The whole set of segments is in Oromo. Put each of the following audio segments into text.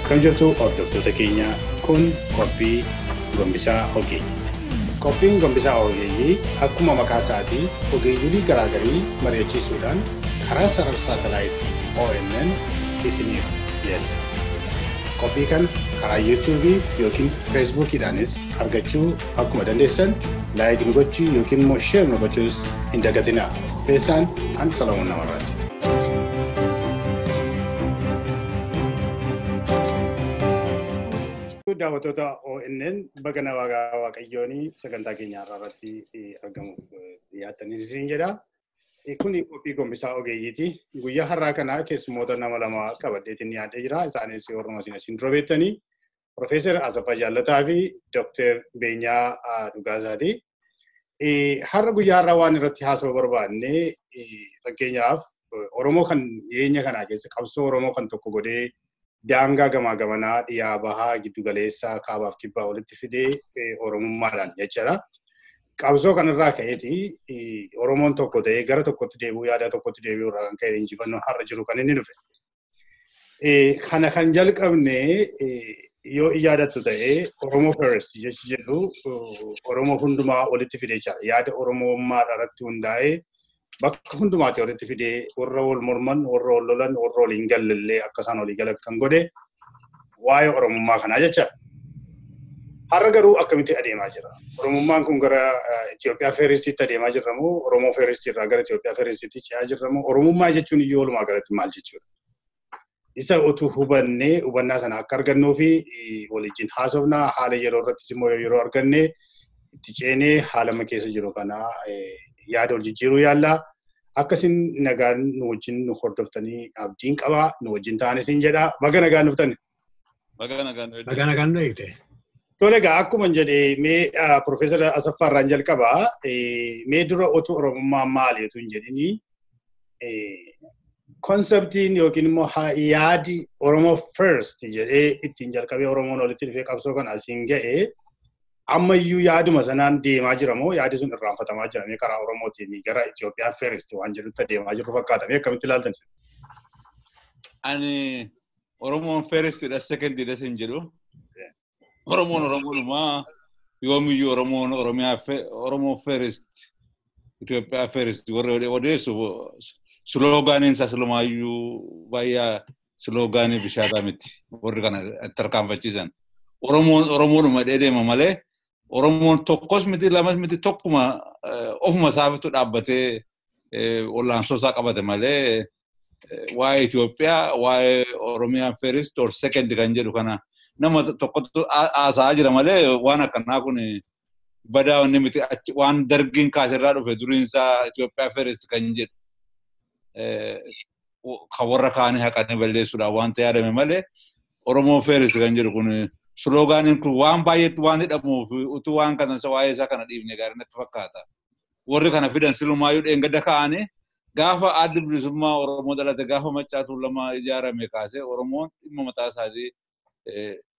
Akkam jirtu hordoftoota keenya kun Qophii Gombisaa Ogeeyyiiti. Qophiin Gombisaa Ogeeyyii akkuma maqaa isaatii ogeeyyiin garaagarii mari'achiisuudhaan karaa sarara saatalaayitii ONN isiniif dhiyeessa. Qophii kan karaa YouTube yookiin Facebookidhaanis argachuu akkuma dandeessan laayik nu gochuu yookiin immoo sheer nu gochuus hin dagatinaa. Qopheessaan Solomon Namarraati. Daawwattoota ONN baga nagaa waaqayyoon sagantaa keenya irratti argamuuf dhiyaatanii isin jedha. Kun Qophii Gombisaa Ogeeyyiiti. Guyyaa har'aa kana keessummoota nama lama qabadheetiin dhiyaatee jira. Isaanis Oromoo isin dura beektanii Professor Asaffaa Jaallataa fi Dr. Beenyaa Dhugaasaati. Har'a guyyaa har'aa waan irratti haasa'uu barbaanne fakkeenyaaf Oromoo kan dhiyeenya kanaa keessa qabsoo Oromoo kan tokko godhee daangaa gamaa gamanaa dhiyaa bahaa giddu galeessaa kaabaaf kibbaa walitti fidee Oromummaadhaan jechuudha. Qabsoo kanarraa ka'eeti Oromoon tokko ta'ee gara tokkotti deebi'uu yaada tokkotti deebi'uu irraa kan ka'e injifannoon har'a jiru kan inni dhufe. Kana kan jalqabne yoo yaadattu ta'ee Oromoo first jechi jedhu Oromoo hundumaa walitti fidee jira. Yaada Oromummaa irratti hundaa'ee bakka hundumaatti walitti fidee warra wal morman, warra wal lolan, warra waliin gallallee akka isaan walii galan kan godhe waa'ee Oromummaa kanaa jecha. Har'a garuu akkamitti adeemaa jira? Oromummaan kun gara Itoophiyaa feeristiitti adeemaa jirra moo Oromoo feeristii irraa gara Itoophiyaa feeristiitti ce'aa jirra moo Oromummaa jechuun iyyuu walumaa galatti maal jechuudha? Isa utuu hubannee hubannaa sana akka argannuu fi waliin haasofnaa haala yeroo irrattis immoo yeroo arganne itti ceenee haala keessa jiru kana yaada wal jijjiiruu yaalla. Akkasiin nagaan nu wajjin nu hordoftanii abdiin qabaa nu wajjin ta'anis hin jedha. Baga nagaan dhuftani. Baga nagaan nu eegde. Tole egaa akkuma jedhee mee Professor Asaffaa irraan jalqabaa mee dura otuu Oromummaa maali otuu hin jedhini konseptiin yookiin immoo yaadi Oromoo first jedhee ittiin jalqabee Oromoon walitti dhufee qabsoo kana asiin ga'ee ammayyuu yaaduma sanaan deemaa jira moo yaadi sun irraanfatamaa jira mee karaa Oromootiin gara Itoophiyaa first waan jedhutti deemaa jiru fakkaata mee akkamitti ilaaltan? Ani Oromoon first dha second dha sin jedhu. Oromoon yoomiyyuu Oromoo first Itoophiyaa first warra odeessu slogaanin isa silumaayyuu baay'ee slogaanii bishaataa miti warri kana tarkaanfachiisan. Oromoonuma deema malee Oromoon tokkos miti lamas miti tokkuma ofuma isaafittu dhaabbatee olaansoo isaa qabate malee waa'ee Itoophiyaa waa'ee Oromiyaa first or second kan jedhu kana nama tokkotu haasa'aa jira malee waan akkanaa kun badaa wanni miti waan dargiin kaasirraa dhufe duriin isaa Itoophiyaa first kan jedhu kan warra kaanii haqanii balleessuudhaan wanta yaadame malee Oromoo first kan jedhu kun slogaanin kun waan baay'eetti waan hidhamuuf utuu waan kana waa'ee isaa kana dhiibne gaarii natti fakkaata. Warri kana fidan silumaayyuu dheengadda ka'anii gaafa adda bilisummaa Oromoo dhalate gaafa Maccaatuu lama ijaarame kaasee Oromoon dhimma mataa isaatii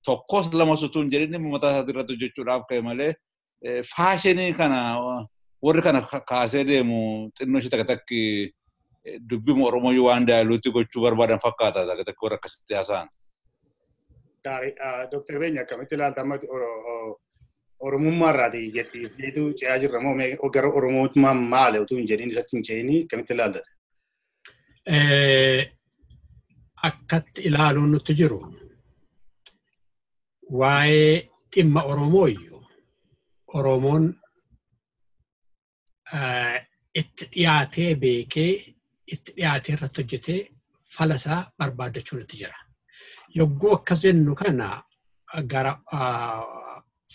tokkos lama sutuun jedhin dhimma mataa isaatii irratti hojjechuudhaaf ka'e malee faashinii kana warri kana kaasee deemu xinnoo ishee takka takki dubbima Oromoo waan daaluutti gochuu barbaadan fakkaata takka takka warra akkasitti haasa'an. Dr. Beenyaa akkamitti ilaalta amma Oromummaa irraatii jedhiisneetu ce'aa jirra moo gara Oromummaan maali utuu hin jedhin isatti hin ce'ini akkamitti ilaalta? Akkatti ilaaluun nutti jiru waa'ee dhimma Oromooyyuu Oromoon itti dhiyaatee beekee itti dhiyaatee irratti hojjetee falasaa barbaadachuu nutti jira. Yogguu akkas jennu kana gara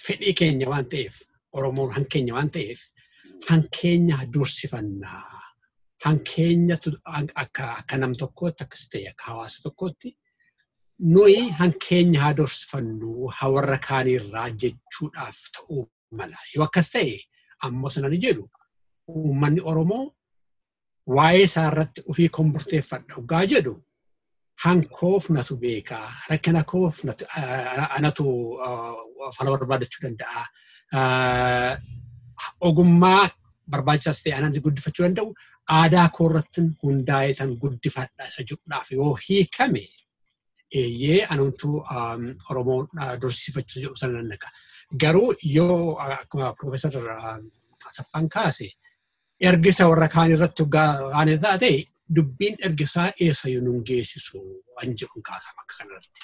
fedhii keenya waan ta'eef Oromoon hankeenya waan ta'eef hankeenya dursifannaa hankeenyatu akka nam tokkootti akkas ta'e akka hawaasa tokkootti nuyi hankeenya haa dursifannu warra kaanirraa jechuudhaaf ta'uu mala. Yoo akkas ta'e ammoo sanani jedhu uummanni Oromoo waa'ee isaa irratti ofii murteeffadha ogaa jedhu hankoof natu beekaa rakkina koof anatu fala barbaadachuu danda'a. Ogummaa barbaachisaas ta'e anaan guddifachuu danda'u aadaa koo irratti hundaa'ee san guddifadha isa jedhuudhaaf yoo hiikame eeyyee anumtuu Oromoo dursiifachuu jedhu sana nan naqa. Garuu yoo akkuma Professor Asaffaan kaase ergisa warra kaan irratti waan taate dubbiin ergisaa eessayyuu nun geessisu waan jedhuun kaasa bakka kanarratti.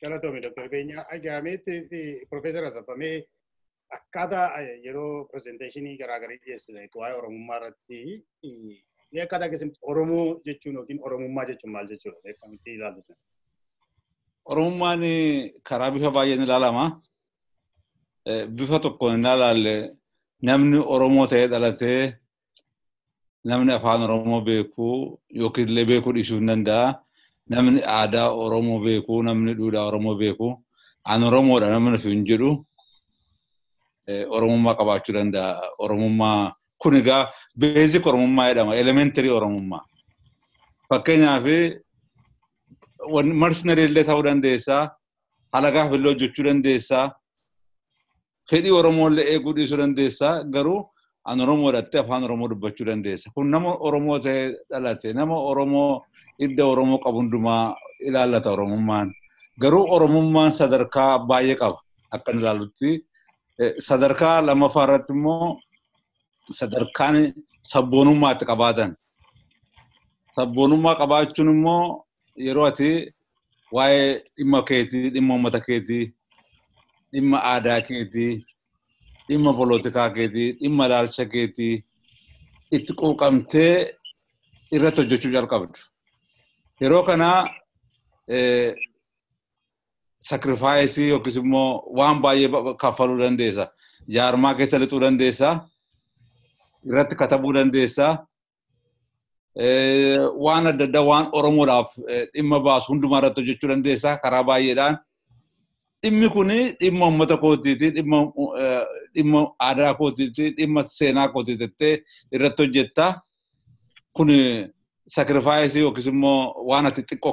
Galatoomii Dr. Beenyaa Dhugaasaa Professor Asaffaa akkaataa yeroo presenteeshinii garaagaraa dhiyeessine waa'ee Oromummaa irratti akkaataa keessatti Oromoo jechuun yookiin Oromummaa jechuun maal jechuudha? Beekamtii ilaallu sana. Oromummaan karaa bifa baay'een ilaalama. Bifa tokkoon hin ilaalle namni Oromoo ta'ee dhalatee namni afaan Oromoo beekuu yookiin illee beekuu dhiisuu hin danda'a. Namni aadaa Oromoo beekuu, namni duudhaa Oromoo beekuu, an Oromoodha namni fi hin jedhu Oromummaa qabaachuu danda'a. Oromummaa kun egaa beezik Oromummaa jedhama, elementarii Oromummaa. Fakkeenyaaf marsinari illee ta'uu dandeessaa, halagaaf illee hojjechuu dandeessaa, fedhii Oromoo illee eeguu dhiisuu dandeessaa, garuu an Oromoodhaatti afaan Oromoo dubbachuu dandeessa. Kun nama Oromoo ta'ee dhalate, nama Oromoo idda Oromoo qabu hundumaa ilaallata Oromummaan. Garuu Oromummaan sadarkaa baay'ee qaba akka ilaallutti. Sadarkaa lammaffaa irratti immoo sadarkaan sabboonummaatti qabaatan. Sabboonummaa qabaachuun immoo yeroo ati waa'ee dhimma keetii, dhimma uummata keetii, dhimma aadaa keetii, dhimma poolitikaa keetii, dhimma ilaalcha keetii itti quuqamtee irratti hojjechuu jalqabdu. Yeroo kanaa sacrifice yookiis immoo waan baay'ee kaffaluu dandeessa. Jaarmaa keessa lixuu dandeessa. Irratti katabuu dandeessa. Waan adda addaa waan Oromoodhaaf dhimma baasu hundumaa irratti hojjechuu dandeessa karaa baay'eedhaan. Dhimmi kun dhimma uummata kootiiti, dhimma aadaa kootiiti, dhimma seenaa kootiiti irratti hojjetta. Kun sacrifice yookiis immoo waan ati xiqqoo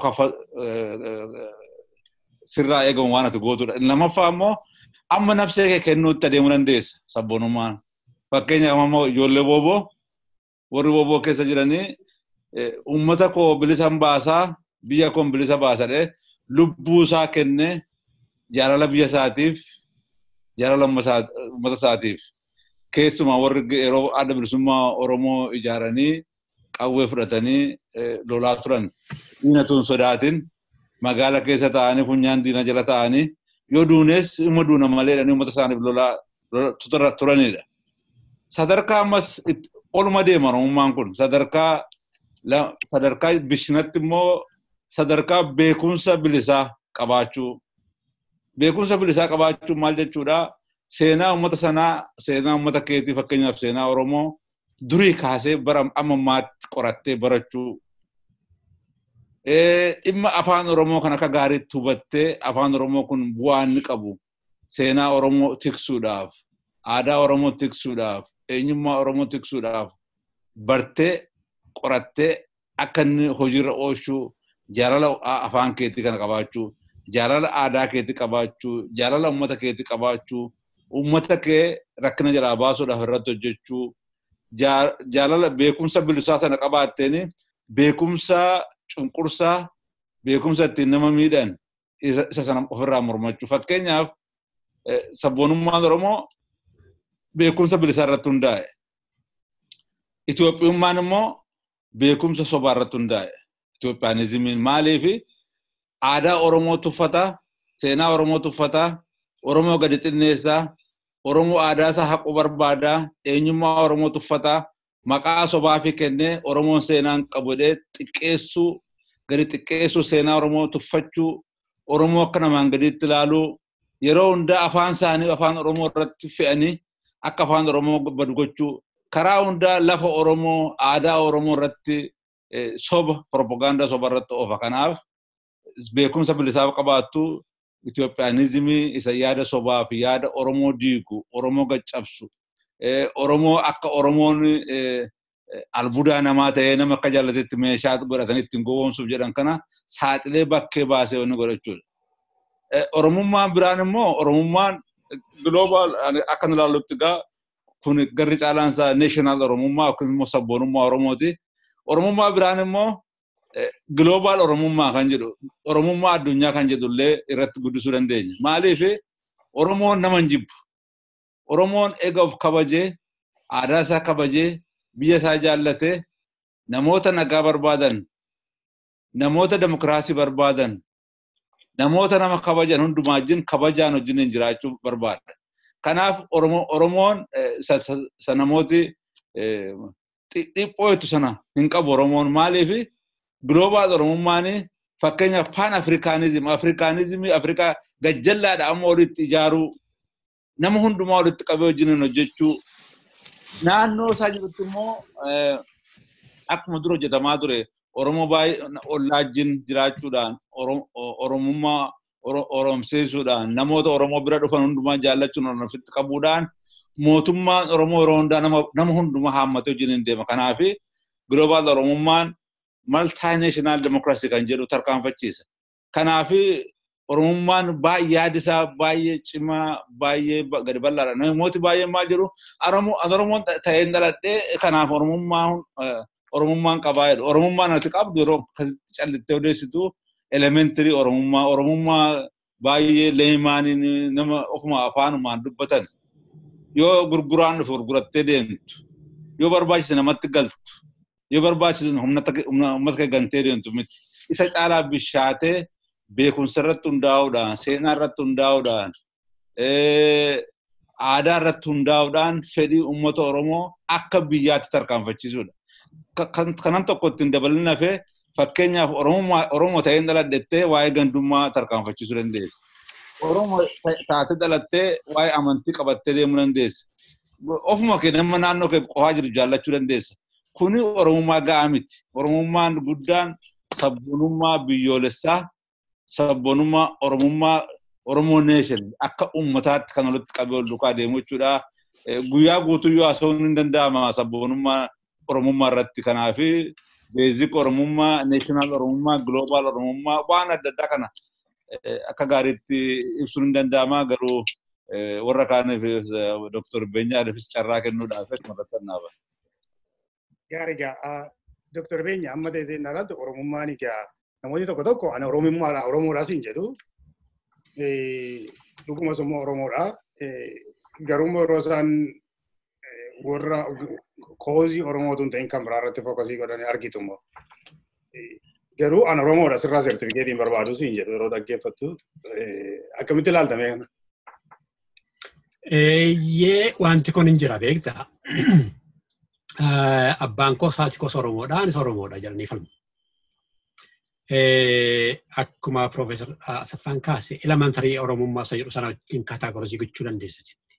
sirraa eegamu waan ati gootudha. Lammaffaa immoo amma nafsee kee kennuutti adeemuu dandeessa sabboonummaan. Fakkeenyaaf ammoo ijoollee booboo warri booboo keessa jiranii uummata koo bilisa baasaa biyya koo bilisa baasadhe lubbuu isaa kenne jaalala biyya isaatiif jaalala uummata isaatiif keessumaa warri yeroo adda bilisummaa Oromoo ijaaranii qawwee fudhatanii lolaa turan diinatuun sodaatin magaala keessa ta'anii funyaan diina jala ta'anii yoo duunes immoo duuna maleedhaan uummata isaaniif lolaa turanidha. Sadarkaa ammas oluma deema Oromummaan kun sadarkaa bishinatti immoo sadarkaa beekumsa bilisaa qabaachuu. Beekumsa bilisaa qabaachuun maal jechuudha? Seenaa uummata sanaa, seenaa uummata keetii fakkeenyaaf seenaa Oromoo durii kaasee bara ammaatti qorattee barachuu. Dhimma afaan Oromoo kan akka gaariitti hubattee afaan Oromoo kun bu'aa inni qabu seenaa Oromoo tiksuudhaaf, aadaa Oromoo tiksuudhaaf, eenyummaa Oromoo tiksuudhaaf bartee qorattee akka inni hojiirra oolchuu jaalala afaan keetii kana qabaachuu, jaalala aadaa keetii qabaachuu, jaalala uummata keetii qabaachuu, uummata kee rakkina jalaa baasuudhaaf irratti hojjechuu, jaalala beekumsa bilisaa sana qabaatteen beekumsa cunqursaa, beekumsa ittiin nama miidhan isa sana ofirraa mormachuu. Fakkeenyaaf sabboonummaan Oromoo beekumsa bilisaa irratti hundaa'e. Itoophiyummaan immoo beekumsa sobaa irratti hundaa'e. Itoophiyaanizimiin maaliif aadaa Oromoo tuffataa, seenaa Oromoo tuffataa, Oromoo gadi xinneessaa, Oromoo aadaa isaa haquu barbaadaa, eenyummaa Oromoo tuffataa, maqaa sobaa fi kennee Oromoon seenaan qabu jedhee xiqqeessuu, gadi xiqqeessuu seenaa Oromoo tuffachuu, Oromoo akka namaan gadiitti ilaaluu, yeroo hundaa afaan isaanii afaan Oromoo irratti fe'anii akka afaan Oromoo badu gochuu, karaa hundaa lafa Oromoo, aadaa Oromoo irratti soba, propaganda soba irratti oofa. Kanaaf beekumsa bilisaaf qabaattu Itoophiyaanizimii isa yaada sobaa fi yaada Oromoo diigu, Oromoo gaccabsu, Oromoo akka Oromoon albuudaa namaa ta'ee nama akka jaallatetti meeshaa godhatanii ittiin gowwoomsuuf jedhan kana saaxilee bakkee baasee wanni godhachuudha. Oromummaan biraan immoo Oromummaan global akka ilaallutti egaa kun garri caalaan isaa national Oromummaa yookiin immoo sabboonummaa Oromooti. Oromummaa biraan immoo global Oromummaa kan jedhu Oromummaa addunyaa kan jedhullee irratti guddisuu dandeenya. Maaliif Oromoon nama hin jibbu. Oromoon eega of kabajee aadaa isaa kabajee biyya isaa jaallatee namoota nagaa barbaadan namoota demokraasii barbaadan namoota nama kabajan hundumaa wajjin kabajaan wajjin jiraachuu barbaada. Kanaaf Oromoon namooti dhiphoo itti sana hin qabu Oromoon maaliif global Oromummaan fakkeenyaaf pan afrikaanizimii Afrikaa gajjallaadha amma walitti ijaaruu nama hundumaa walitti qabee wajjin hojjechuu naannoo isaa jirutti immoo akkuma dura hojjetamaa ture Oromoo baay'ee ollaajjin jiraachuudhaan Oromummaa Oromseessuudhaan namoota Oromoo bira dhufan hundumaa jaallachuun ofitti qabuudhaan mootummaan Oromoo yeroo hundaa nama hundumaa haammatee wajjin deema. Kanaaf global Oromummaan multinational democracy kan jedhu tarkaanfachiisa. Kanaaf Oromummaan baay'ee yaadisaa baay'ee cimaa baay'ee gadi bal'aadha. Namooti baay'een maal jiru Oromoon ta'een dhaladhee kanaaf Oromummaan qabaa jedhu. Oromummaan ati qabdu yeroo akkasitti callittee odeessitu elementary Oromummaa baay'ee leemaaniin nama ofuma afaanumaan dubbatan yoo gurguraan dhufe gurgurattee deemtu yoo barbaachise namatti galtu yoo barbaachise uummata kee gantee deemtu miti. Isa caalaa bishaatee beekumsa irratti hundaa'uudhaan seenaa irratti hundaa'uudhaan aadaa irratti hundaa'uudhaan fedhii uummata Oromoo akka biyyaatti tarkaanfachiisuudha. Kanan tokko ittiin dabalin hafee fakkeenyaaf Oromoo ta'een dhaladhettee waa'ee gandummaa tarkaanfachiisuu dandeessa. Oromoo taatee dhalattee waa'ee amantii qabattee deemuu dandeessa. Ofuma kee nama naannoo kee qofaa jiru jaallachuu dandeessa. Kuni Oromummaa ga'aa miti. Oromummaan guddaan sabboonummaa biyyoolessaa sabboonummaa Oromoo nation akka uummataatti kan walitti qabee ol duukaa deemu jechuudha. Guyyaa guutuu yoo haasa'uun hin danda'ama sabboonummaa Oromummaa irratti. Kanaaf basic Oromummaa, national Oromummaa, global Oromummaa waan adda addaa kana akka gaariitti ibsuun hin danda'ama. Garuu warra kaaniif Dr. Beenyaa Dhufis carraa kennuudhaaf mallattoo Gaariidha. Dr. Beenyaa amma ta'ee irratti Oromummaan egaa namoonni tokko ani Oromoodhaas hin jedhu. Dhugumas immoo Oromoodha. Garuu yeroo isaan warra koozii Oromootu hin ta'in kan biraa irratti fookasii godhanii argitu immoo. Garuu ani Oromoodha sirraa sertifikeetiin barbaadus hin jedhu yeroo dhaggeeffattu. Akkamitti ilaaltame kana? Wanti kun hin jira beektaa. Abbaan koo haati koos Oromoodha anis Oromoodha jedhanii falmu. Akkuma Professor Asaffaan kaase elementary Oromummaa isa jedhu sana ittiin kaataagorizii gochuu dandeessa jetti.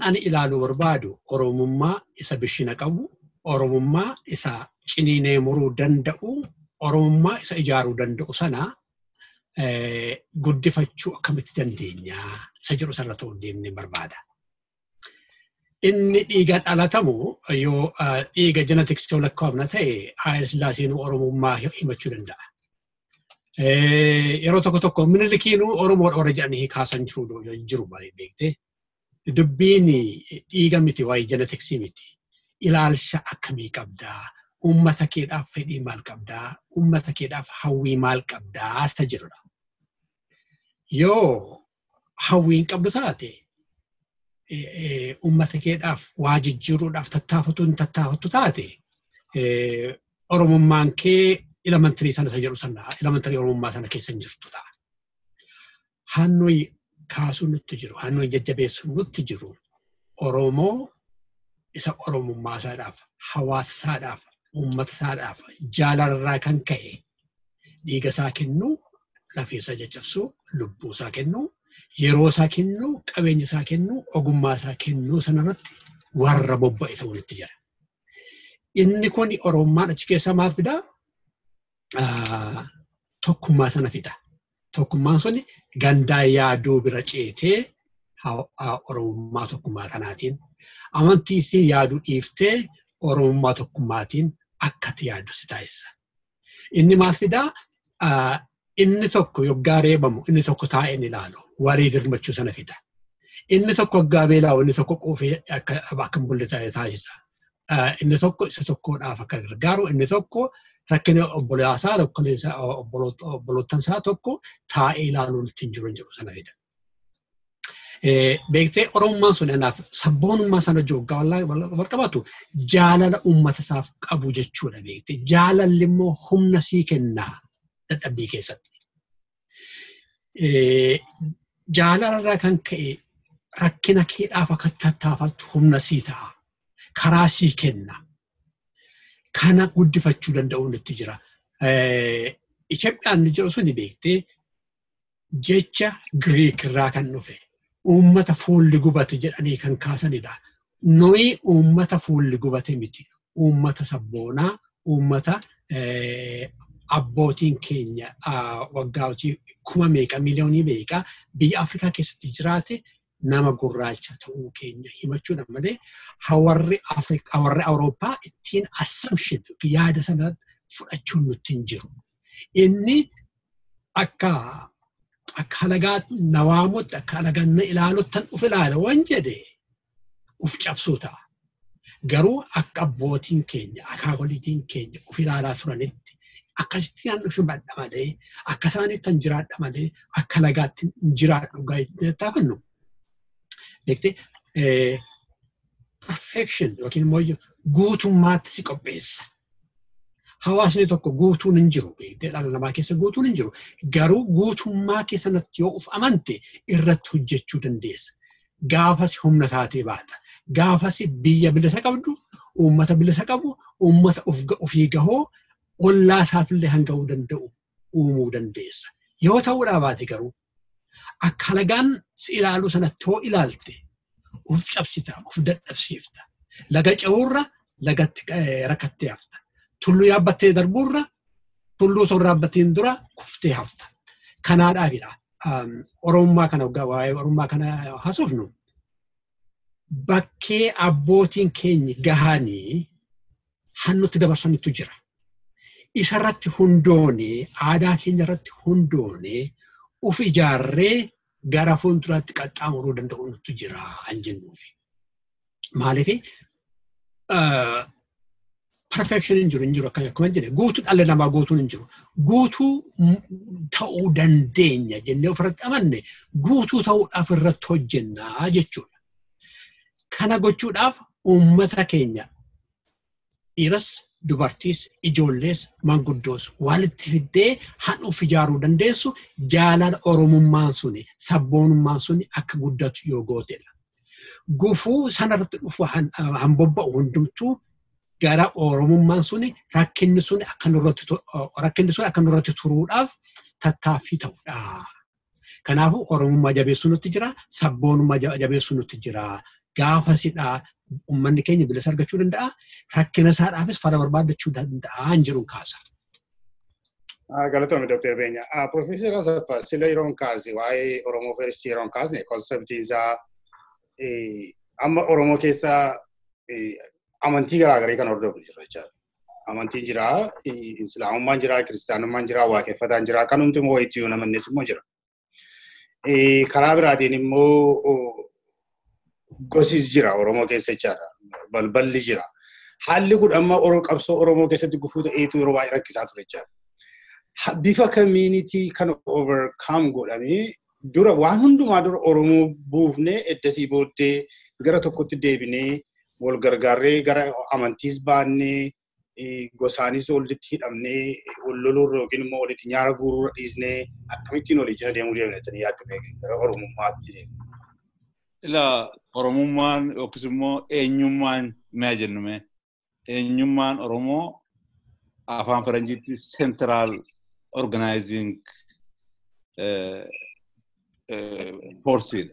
Ani ilaaluu barbaadu Oromummaa isa bishina qabu, Oromummaa isa ciniinee muruu danda'u, Oromummaa isa ijaaruu danda'u sana guddifachuu akkamitti dandeenya isa jedhu sana ta'uu deemnee barbaada. Inni dhiigaan dhalatamu yoo dhiiga genetics yoo lakkaa'amna ta'e Haayile Sillaaseen Oromummaa himachuu danda'a. Yeroo tokko Minilikiinuu Oromoodha warra jedhanii kaasan jiru beektee. Dubbiin dhiiga miti waa'ee geneticsii miti. Ilaalcha akkamii qabdaa? Uummata keedhaaf fedhii maal qabdaa? Uummata keedhaaf hawwii maal qabdaa? Isa jedhudha. Yoo hawwiin qabdu taate uummata keedhaaf waa jijjiiruudhaaf tattaafattu taate Oromummaan kee elementary sana isa jedhu sana elementary Oromummaa sana keessa hin jirtu ta'a. Hannuyi kaasuu nutti jiru, hannuyi jajjabeessuu nutti jiru Oromoo isa Oromummaa isaadhaaf, hawaasa isaadhaaf, uummata isaadhaaf jaalarraa kan ka'e dhiiga isaa kennuu, lafee isaa caccabsuu, lubbuu isaa kennuu, yeroo isaa kennuu, qabeenya isaa kennuu, ogummaa isaa kennuu sanarratti warra bobba'e ta'uu nutti jira. Inni kun Oromummaan achi keessaa maal fidaa? Tokkummaa sana fida. Tokkummaan sun gandaa yaaduu bira ceetee Oromummaa tokkummaa kanaatiin amantii isii yaaduu dhiiftee Oromummaa tokkummaatiin akkati yaaddu si taasisa. Inni maal fidaa? Inni tokko yoggaa reebamu, inni tokko taa'ee ni ilaalu, warii dirmachuu sana fida. Inni tokko yoggaa beela'u, inni tokko quufee akka hin bulle taasisa. Inni tokko isa tokkodhaaf akka gargaaru, inni tokko rakkina obbolaasaa obbolootan isaa tokko taa'ee ilaaluun ittiin jiru sana fida. Beektee Oromummaan sun anaaf sabboonummaa sana wajjin wal qabatu jaalala uummata isaaf qabu jechuudha beektee. Jaalalli immoo humna sii kennaa dadhabbii keessatti. Jaalalarraa kan ka'e rakkina keedhaaf akka tattaafattu humna sii ta'a. Karaa sii kenna. Kana guddifachuu danda'uun itti jira. Itoophiyaan jedhu suni beektee jecha Giriik irraa kan dhufe. Uummata fuulli gubate jedhanii kan kaasanidha. Nuyi uummata fuulli gubate miti. Uummata sabboonaa, uummata abbootiin keenya waggaa kuma meeqa miliyoonii meeqa biyya Afrikaa keessatti jiraate nama gurraacha ta'uu keenya himachuudha malee hawarri Awurooppaa ittiin assumption yaada sana fudhachuun nutti hin jiru. Inni akka halagaa nawaamutti akka halagaa na ilaaluttan uf ilaala waan jedhe uf cabsuu ta'a. Garuu akka abbootiin keenya akaakoliitiin keenya uf ilaalaa turanitti akkasitti aan uf badha malee akka isaaniitti hin jiraadha malee akka halagaatti hin jiraadhu gaafannu. Beektee perfection yookiin immoo guutummaatti si qopheessa. Hawaasni tokko guutuun hin jiru. Beektee dhala namaa keessa guutuun hin jiru. Garuu guutummaa keessatti yoo uf amante irratti hojjechuu dandeessa. Gaafas humna taatee baata. Gaafas biyya bilisa qabdu, uummata bilisa qabu, uummata ofii gahoo ollaa isaafillee hanga'uu danda'u uumuu dandeessa. Yoo ta'uudhaa baate garuu akka halagaan si ilaaluu sanatti hoo ilaalte uf cabsita, uf dadhabsiifta. Laga ce'uurra lagatti rakkattee hafta. Tulluu yaabbattee darbuurra tulluu torra yaabbatteen dura kuftee hafta. Kanaadhaafidha. Oromummaa kana waa'ee Oromummaa kana haasofnu. Bakkee abbootiin keenya gahanii hannutti dabarsanitu jira. Isarratti hundoonee aadaa keenya irratti hundoonee uf ijaarree gara fuulduraatti qaxxaamuruu danda'uutu jira an jennuufi. Maaliif perfection hin jiru akkuma jedhe guutuu dhalli namaa guutuun hin jiru. Guutuu ta'uu dandeenya jennee ofirratti amanne guutuu ta'uudhaaf irratti hojjennaa jechuudha. Kana gochuudhaaf uummata keenya dhiiras dubartiis ijoollees manguddoos walitti fiddee han uf ijaaruu dandeessu jaalala Oromummaan suni sabboonummaan suni akka guddatu yoo gootedha. Gufuu sanarratti dhufu han bobba'u hundumtuu gara Oromummaan suni rakkinni suni akka nurratti turuudhaaf tattaaffii ta'udha. Kanaafuu Oromummaa jabeessuu nutti jira, sabboonummaa jabeessuu nutti jira. Gaafasidha uummanni keenya bilisa argachuu danda'a. Rakkina isaadhaafis fala barbaadachuu danda'a hin jiruun kaasa. Galatoomii Dr. Beenyaa. Professor Asaffaa sila yeroon kaase waa'ee Oromoo Ferestii yeroon kaasne konseptii isaa amma Oromoo keessaa amantii garaagaraa kan hordofu jira jechaadha. Amantiin jira, Islaamummaan jira, Kiristaanummaan jira, Waaqeffataan jira, kanumti immoo wayiitii namannis immoo jira. Karaa biraatiin immoo gosis jira Oromoo keessa jechaadha. Balballi jira. Haalli kun amma qabsoo Oromoo keessatti gufuu ta'eetu yeroo baay'ee rakkisaa ture jechaadha. Bifa community kan overcome godhamee dura waan hundumaa dura Oromoo buufnee eddasii booddee gara tokkotti deebinee wal gargaarree gara amantiis baannee gosaanis walitti hidhamnee wal loluurra yookiin immoo walitti nyaara guuruurra dhiisnee akkamittiin walii jala deemuu deemnetanii yaaddu gara Oromummaatti deemu. Ila Oromummaan yookiis immoo eenyummaan maa jennume eenyummaan Oromoo afaan Faranjiitti central organizing force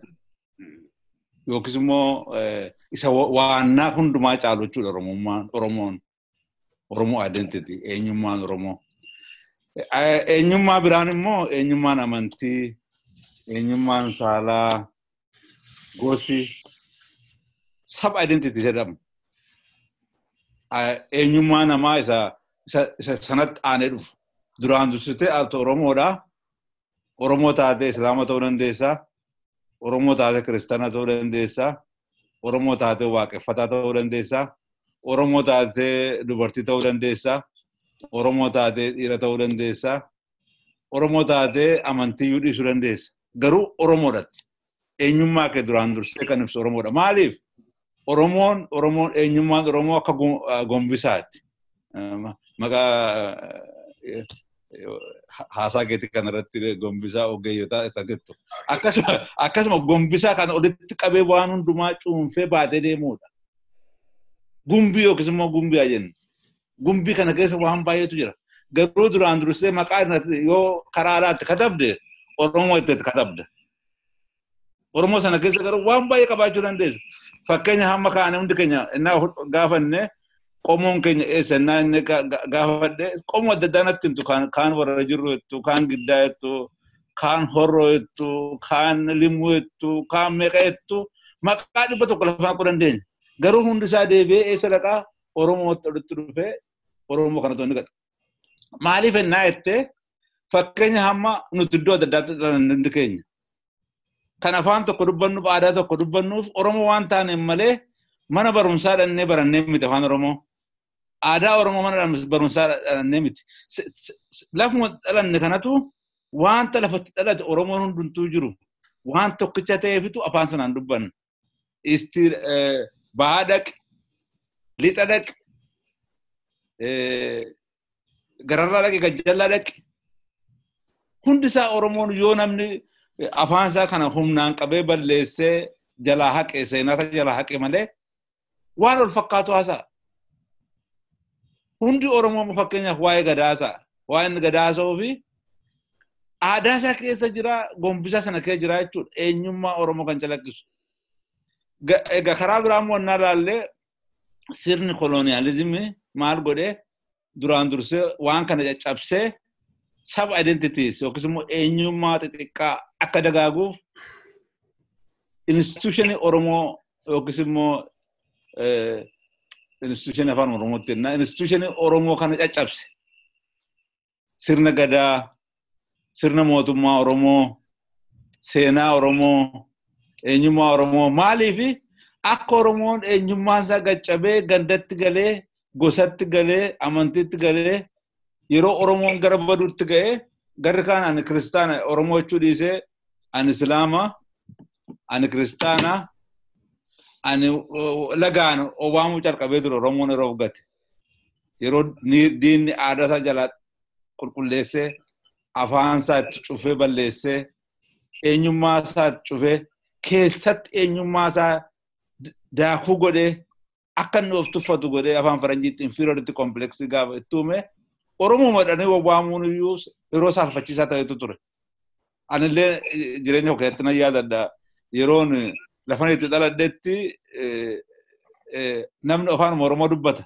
yookiis immoo isa waannaa hundumaa caalu jechuudha Oromoo identity eenyummaan Oromoo. Eenyummaa biraan immoo eenyummaan amantii, eenyummaan saalaa, gosi sub identity jedhamu. Eenyummaa namaa isa sanatti aanee dhufu. Duraan dursitee alta Oromoodha. Oromoo taatee Islaama ta'uu dandeessaa. Oromoo taatee Kiristaana ta'uu dandeessaa. Oromoo taatee Waaqeffataa ta'uu dandeessaa. Oromoo taatee dubartii ta'uu dandeessaa. Oromoo taatee dhiira ta'uu dandeessa. Oromoo taatee amantii dhiisuu dandeessa. Garuu Oromoodhaati. Eenyummaa kee duraan dursee kan ibsu Oromoodha. Maaliif? Oromoon eenyummaan Oromoo akka Gombisaati. Maqaa haasaa keetii kanarratti Gombisaa Ogeeyyotaa isa jettu. Akkasuma Gombisaa kana olitti qabee waan hundumaa cuunfee baatee deemuudha. Gumbii yookiis immoo gumbii jennu. Gumbii kana keessa waan baay'eetu jira. Garuu duraan dursee maqaa yoo karaa alaatti katabde Oromoo itti katabda. Oromoo sana keessa garuu waan baay'ee qabaachuu dandeessa. Fakkeenya hamma kaane hundi keenya innaa gaafanne qomoon keenya eessa innaa inni gaafadhe qomoo adda addaa natti himtu kaan warra jirru jettu, kaan giddaa jettu, kaan horroo jettu, kaan limuu jettu, kaan meeqa jettu maqaa 100 lafaa quu dandeenya. Garuu hundi isaa deebi'ee eessa dhaqaa Oromootti walitti dhufee Oromoo kana toonni gadha. Maaliif ennaa jettee fakkeenya hamma nuti iddoo adda addaatti dhalan hundi keenya. Kan afaan tokko dubbannuuf aadaa tokko dubbannuuf Oromoo waan taaneef malee mana barumsaa dhannee barannee miti afaan Oromoo. Aadaa Oromoo mana barumsaa dhannee miti. Lafuma dhalanne kanatu wanta lafatti dhalate Oromoon hundumtuu jiru. Waan tokkicha ta'eefitu afaan sanaan dubbanna. Bahaa dhaqi, lixa dhaqi, gararraa dhaqi, gajjallaa dhaqi. Hundi isaa Oromoon yoo namni afaan isaa kana humnaan qabee balleessee jalaa haqee seenata jalaa haqee malee waan wal fakkaatu haasa'a. Hundi Oromoo fakkeenyaaf waa'ee gadaasaa, waa'ee inni gadaasoo fi aadaa isaa keessa jira, Gombisaa sana keessa jira jechuudha. Eenyummaa Oromoo kan calaqqisu. Egaa karaa biraa immoo innaa ilaallee sirni koloniyaalizimii maal godhee duraan dursee waan kana caccabsee sub identities yookiis immoo eenyummaa xixiqqaa akka dagaaguuf institutionii Oromoo yookiis immoo institutionii afaan Oromootti jennaa institutionii Oromoo kana caccabse. Sirna gadaa, sirna mootummaa Oromoo, seenaa Oromoo, eenyummaa Oromoo maaliifi akka Oromoon eenyummaa isaa gaccabee gandatti galee, gosatti galee, amantiitti galee yeroo Oromoon gara baduutti ga'ee garri kaan ani kiristaana Oromoo jechuu dhiisee ani Islaama, ani kiristaana, ani lagaan waamuu calqabee ture Oromoon yeroo gate. Yeroo diinni aadaa isaa jalaa qulqulleessee afaan isaa itti cufee balleessee eenyummaa isaa itti cufee keessatti eenyummaa isaa daakuu godhee akka inni of tuffatu godhee afaan Faranjiitti inferiority complex gaafa itti uume Oromoo madhanii waamuun iyyuu yeroo saalfachiisaa ta'etu ture. Anillee jireenya keessatti nan yaadadha. Yeroon lafan itti dhaladhetti namni afaan Oromoo dubbata.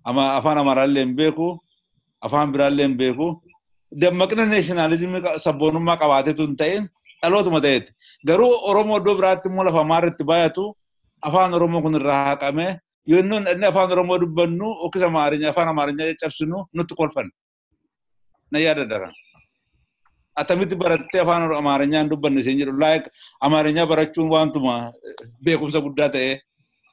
Afaan Amaaraallee hin beeku, afaan biraallee hin beeku. Dammaqina nationalismii sabboonummaa qabaatetu hin ta'in dhalootuma ta'etti. Garuu Oromoo iddoo biraatti immoo lafa Amaarratti baay'atu afaan Oromoo kun irraa haqamee yoo inni afaan Oromoo dubbannu yookiis afaan Amaarinyaa caccabsinu nutti kolfanne. Na yaadadha kan. Atamitti barattee afaan Amaarinyaa dubbanne isin jedhu Amaarinyaa barachuun waantuma beekumsa guddaa ta'ee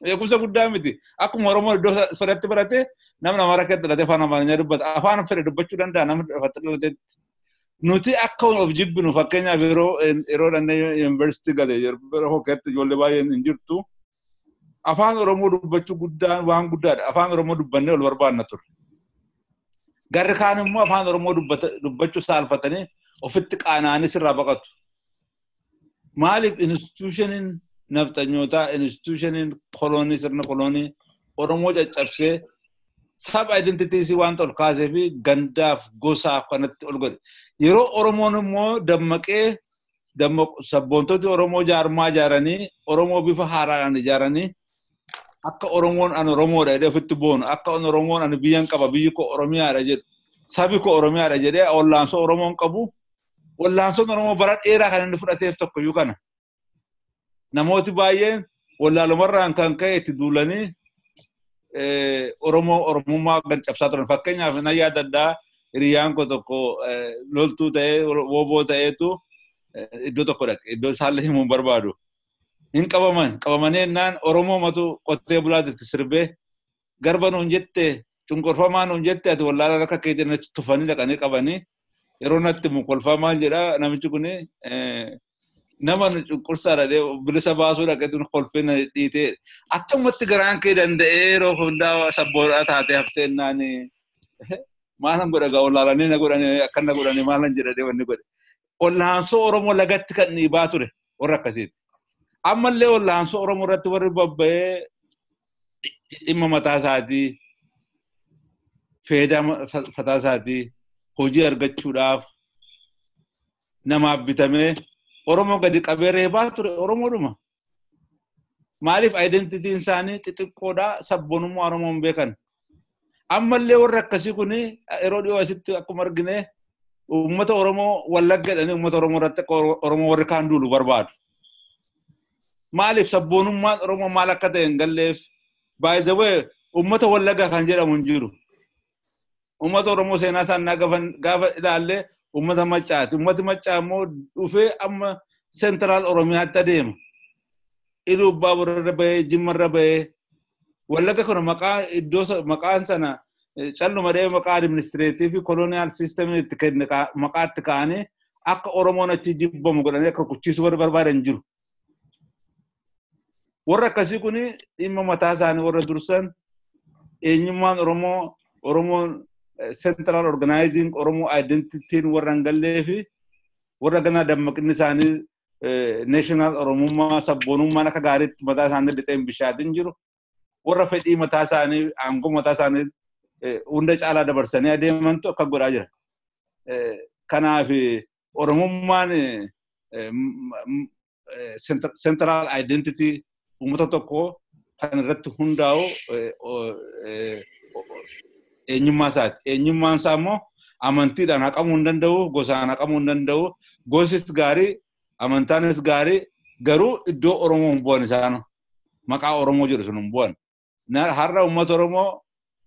beekumsa guddaa miti. Akkuma Oromoo iddoo fedhatti barate namni Amaaraa keessatti dhalatee afaan Amaarinyaa dubbata. Afaan fedhe dubbachuu danda'a namni lafatti dhalateetti. Nuti akka of jibbinu fakkeenyaaf yeroo dhannee yuunivarsiitii galee yeroo keessatti ijoollee baay'een hin jirtu. Afaan Oromoo dubbachuu guddaan waan guddaadha. Afaan Oromoo dubbannee ol barbaanna ture. Garri kaan immoo afaan Oromoo dubbachuu saalfatanii ofitti qaana'anii sirraa baqatu. Maaliif institutioniin nafxanyootaa, institutioniin kolonii sirna kolonii Oromoo caccabsee sub identitiesii waan ol kaasee fi gandaaf gosaaf kanatti ol godhe. Yeroo Oromoon immoo dammaqee sabboontoti Oromoo jaarmaa ijaaranii Oromoo bifa haaraadhaan ijaaranii akka Oromoon an Oromoodha jedhee ofitti boonu akka Oromoon an biyyan qaba biyyi koo Oromiyaadha jedhu sabi koo Oromiyaadha jedhee wallaansoo Oromoon qabu wallaansoon Oromoo bara dheeraa kan inni fudhateef tokkoyyuu kana. Namooti baay'een wallaalumarraan kan ka'e itti duulanii Oromummaa gad cabsaa turan. Fakkeenyaaf nan yaadadhaa hiriyyaan koo tokko loltuu ta'ee wooboo ta'eetu iddoo tokko dhaqe. Iddoo isaallee himuun barbaadu. Hin qabamanii ennaan Oromoo matu qottee bulaatitti sirbee garba nuun jette cunqurfamaan hojjette ati wallaala akka keetiin tufanii dhaqanii qabanii yeroo natti mukolfamaan jedha namichi kun nama cunqursaadha bilisa baasuu dhaqeetu kolfina dhiitee akkamatti garaan kee danda'ee yeroo hundaa sabboodhaa taatee hafteennaan maalan godha gaa wallaalanii na godhanii akkan na godhanii maalan jedhadhee wanni godhe wallaansoo Oromoo lagatti kan dhiibaa ture warra akkasiiti. Ammallee wallaansoo Oromoo irratti warri babba'ee dhimma mataa isaatii faayidaa mataa isaatii hojii argachuudhaaf namaaf bitamee Oromoo gadi qabee reebaa ture Oromoodhuma. Maaliif identitiin isaanii xixiqqoodha sabboonummaa Oromoon beekan. Ammallee warra akkasii kun yeroo dhiyoo asitti akkuma argine uummata Oromoo Wallagga jedhanii uummata Oromoo irratti Oromoo warri kaan duulu barbaadu. Maaliif sabboonummaan Oromoo maal akka ta'e hin galleef by the way uummata Wallagga kan jedhamu hin jiru. Uummata Oromoo seenaa isaanii gaafa ilaalle uummata Maccaati. Uummati Maccaa immoo dhufee amma Central Oromiyaatti adeema. Iluu Baaburarra bahee Jimmarra bahee Wallagga kana maqaan sana calluma dhee maqaa administrative colonial system itti kenne maqaatti kaa'anii akka Oromoon achi jibbamu godhanii akka kuchiisuu warri barbaadan jiru. Warra akkasii kun dhimma mataa isaanii warra dursan eenyummaan Oromoon central organizing Oromoo identity warra hin gallee fi warra ganaa dammaqinni isaanii national Oromummaa sabboonummaan akka gaariitti mataa isaanii lixeen bishaatiin jiru. Warra fedhii mataa isaanii aangoo mataa isaanii hunda caalaa dabarsanii adeemantu akka godhaa jira. Kanaaf Oromummaan central identity uummata tokko kan irratti hundaa'u eenyummaa isaati. Eenyummaan isaa immoo amantiidhaan haqamuu hin danda'u, gosaan haqamuu hin danda'u. Gosis gaarii, amantaanis gaarii garuu iddoo Oromoo hin bu'an isaan maqaa Oromoo jedhu sun hin bu'an. Har'a uummata Oromoo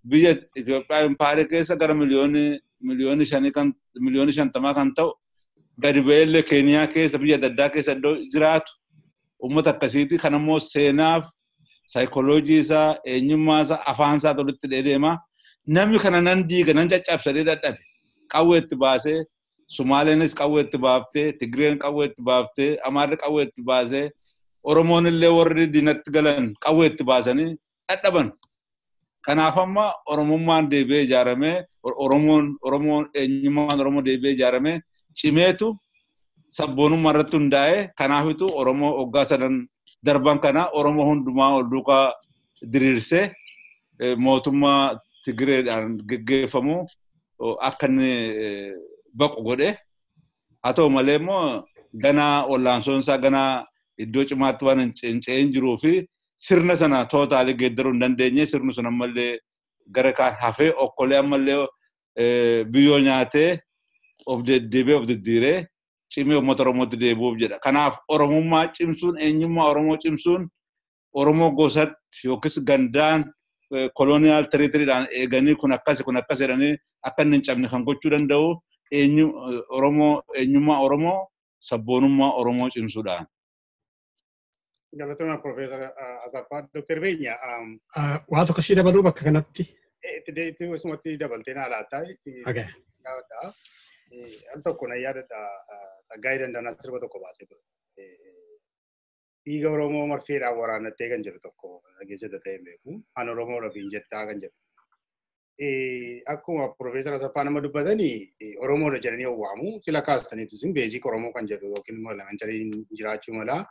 biyya Itoophiyaa impaarii keessa gara miliyoonii 50 kan ta'u gadi ba'eellee Keeniyaa keessa biyya adda addaa keessa iddoo jiraatu uummata akkasiiti. Kan immoo seenaaf saayikooloojii isaa eenyummaa isaa afaan isaa tolitti deedeema. Namni kana nan diiga nan caccabsadee dadhabe qawwee itti baasee Sumaaleenis qawwee itti baaftee Tigreen qawwee itti baaftee Amaarri qawwee itti baasee Oromoon illee warri diinatti galan qawwee itti baasanii dadhaban. Kanaaf amma Oromummaan deebi'ee ijaaramee Oromoon eenyummaan Oromoo deebi'ee ijaaramee cimeetu sabboonummaa irratti hundaa'ee kanaafitu Oromoo waggaa 3 darban kana Oromoo hundumaa ol duukaa diriirsee mootummaa Tigreedhaan geggeeffamu akka inni baqu godhe. Haa ta'u malee immoo ganaa wallaansoon isaa ganaa iddoo cimaatti waan hin ce'in jiruu fi sirna sana tootaalii geeddaruu hin dandeenye sirni sun ammallee gara kaan hafee okkolee ammallee biyyoo nyaatee of deddeebi'ee of diddiiree cimee uummata Oromootti deebi'uuf jedha. Kanaaf Oromummaa cimsuun eenyummaa Oromoo cimsuun Oromoo gosatti yookiis gandaan colonial territory'dhaan eeganii kun akkas jedhanii akka inni hin cabne kan gochuu danda'u eenyummaa Oromoo sabboonummaa Oromoo cimsuudhaan. Galatoomaa Professor Asaffaa Dr. Beenyaa. Waa tokko si dabaluu bakka kanatti. Itti wasumatti dabaltee naa laattaa. Al tokko na yaadadha Saggaayii Dandanaa sirba tokko baasee ture. Dhiiga Oromoo marfeedhaan waraannattee kan jedhu tokko dhageessita ta'ee beeku. An Oromoodhaaf hin jettaa kan jedhu. Akkuma Professor Asaffaa nama dubbatanii Oromoodha jedhanii waamu sila kaastaniitu sin beezik Oromoo kan jedhu yookiin immoo elementarii jiraachuu mala.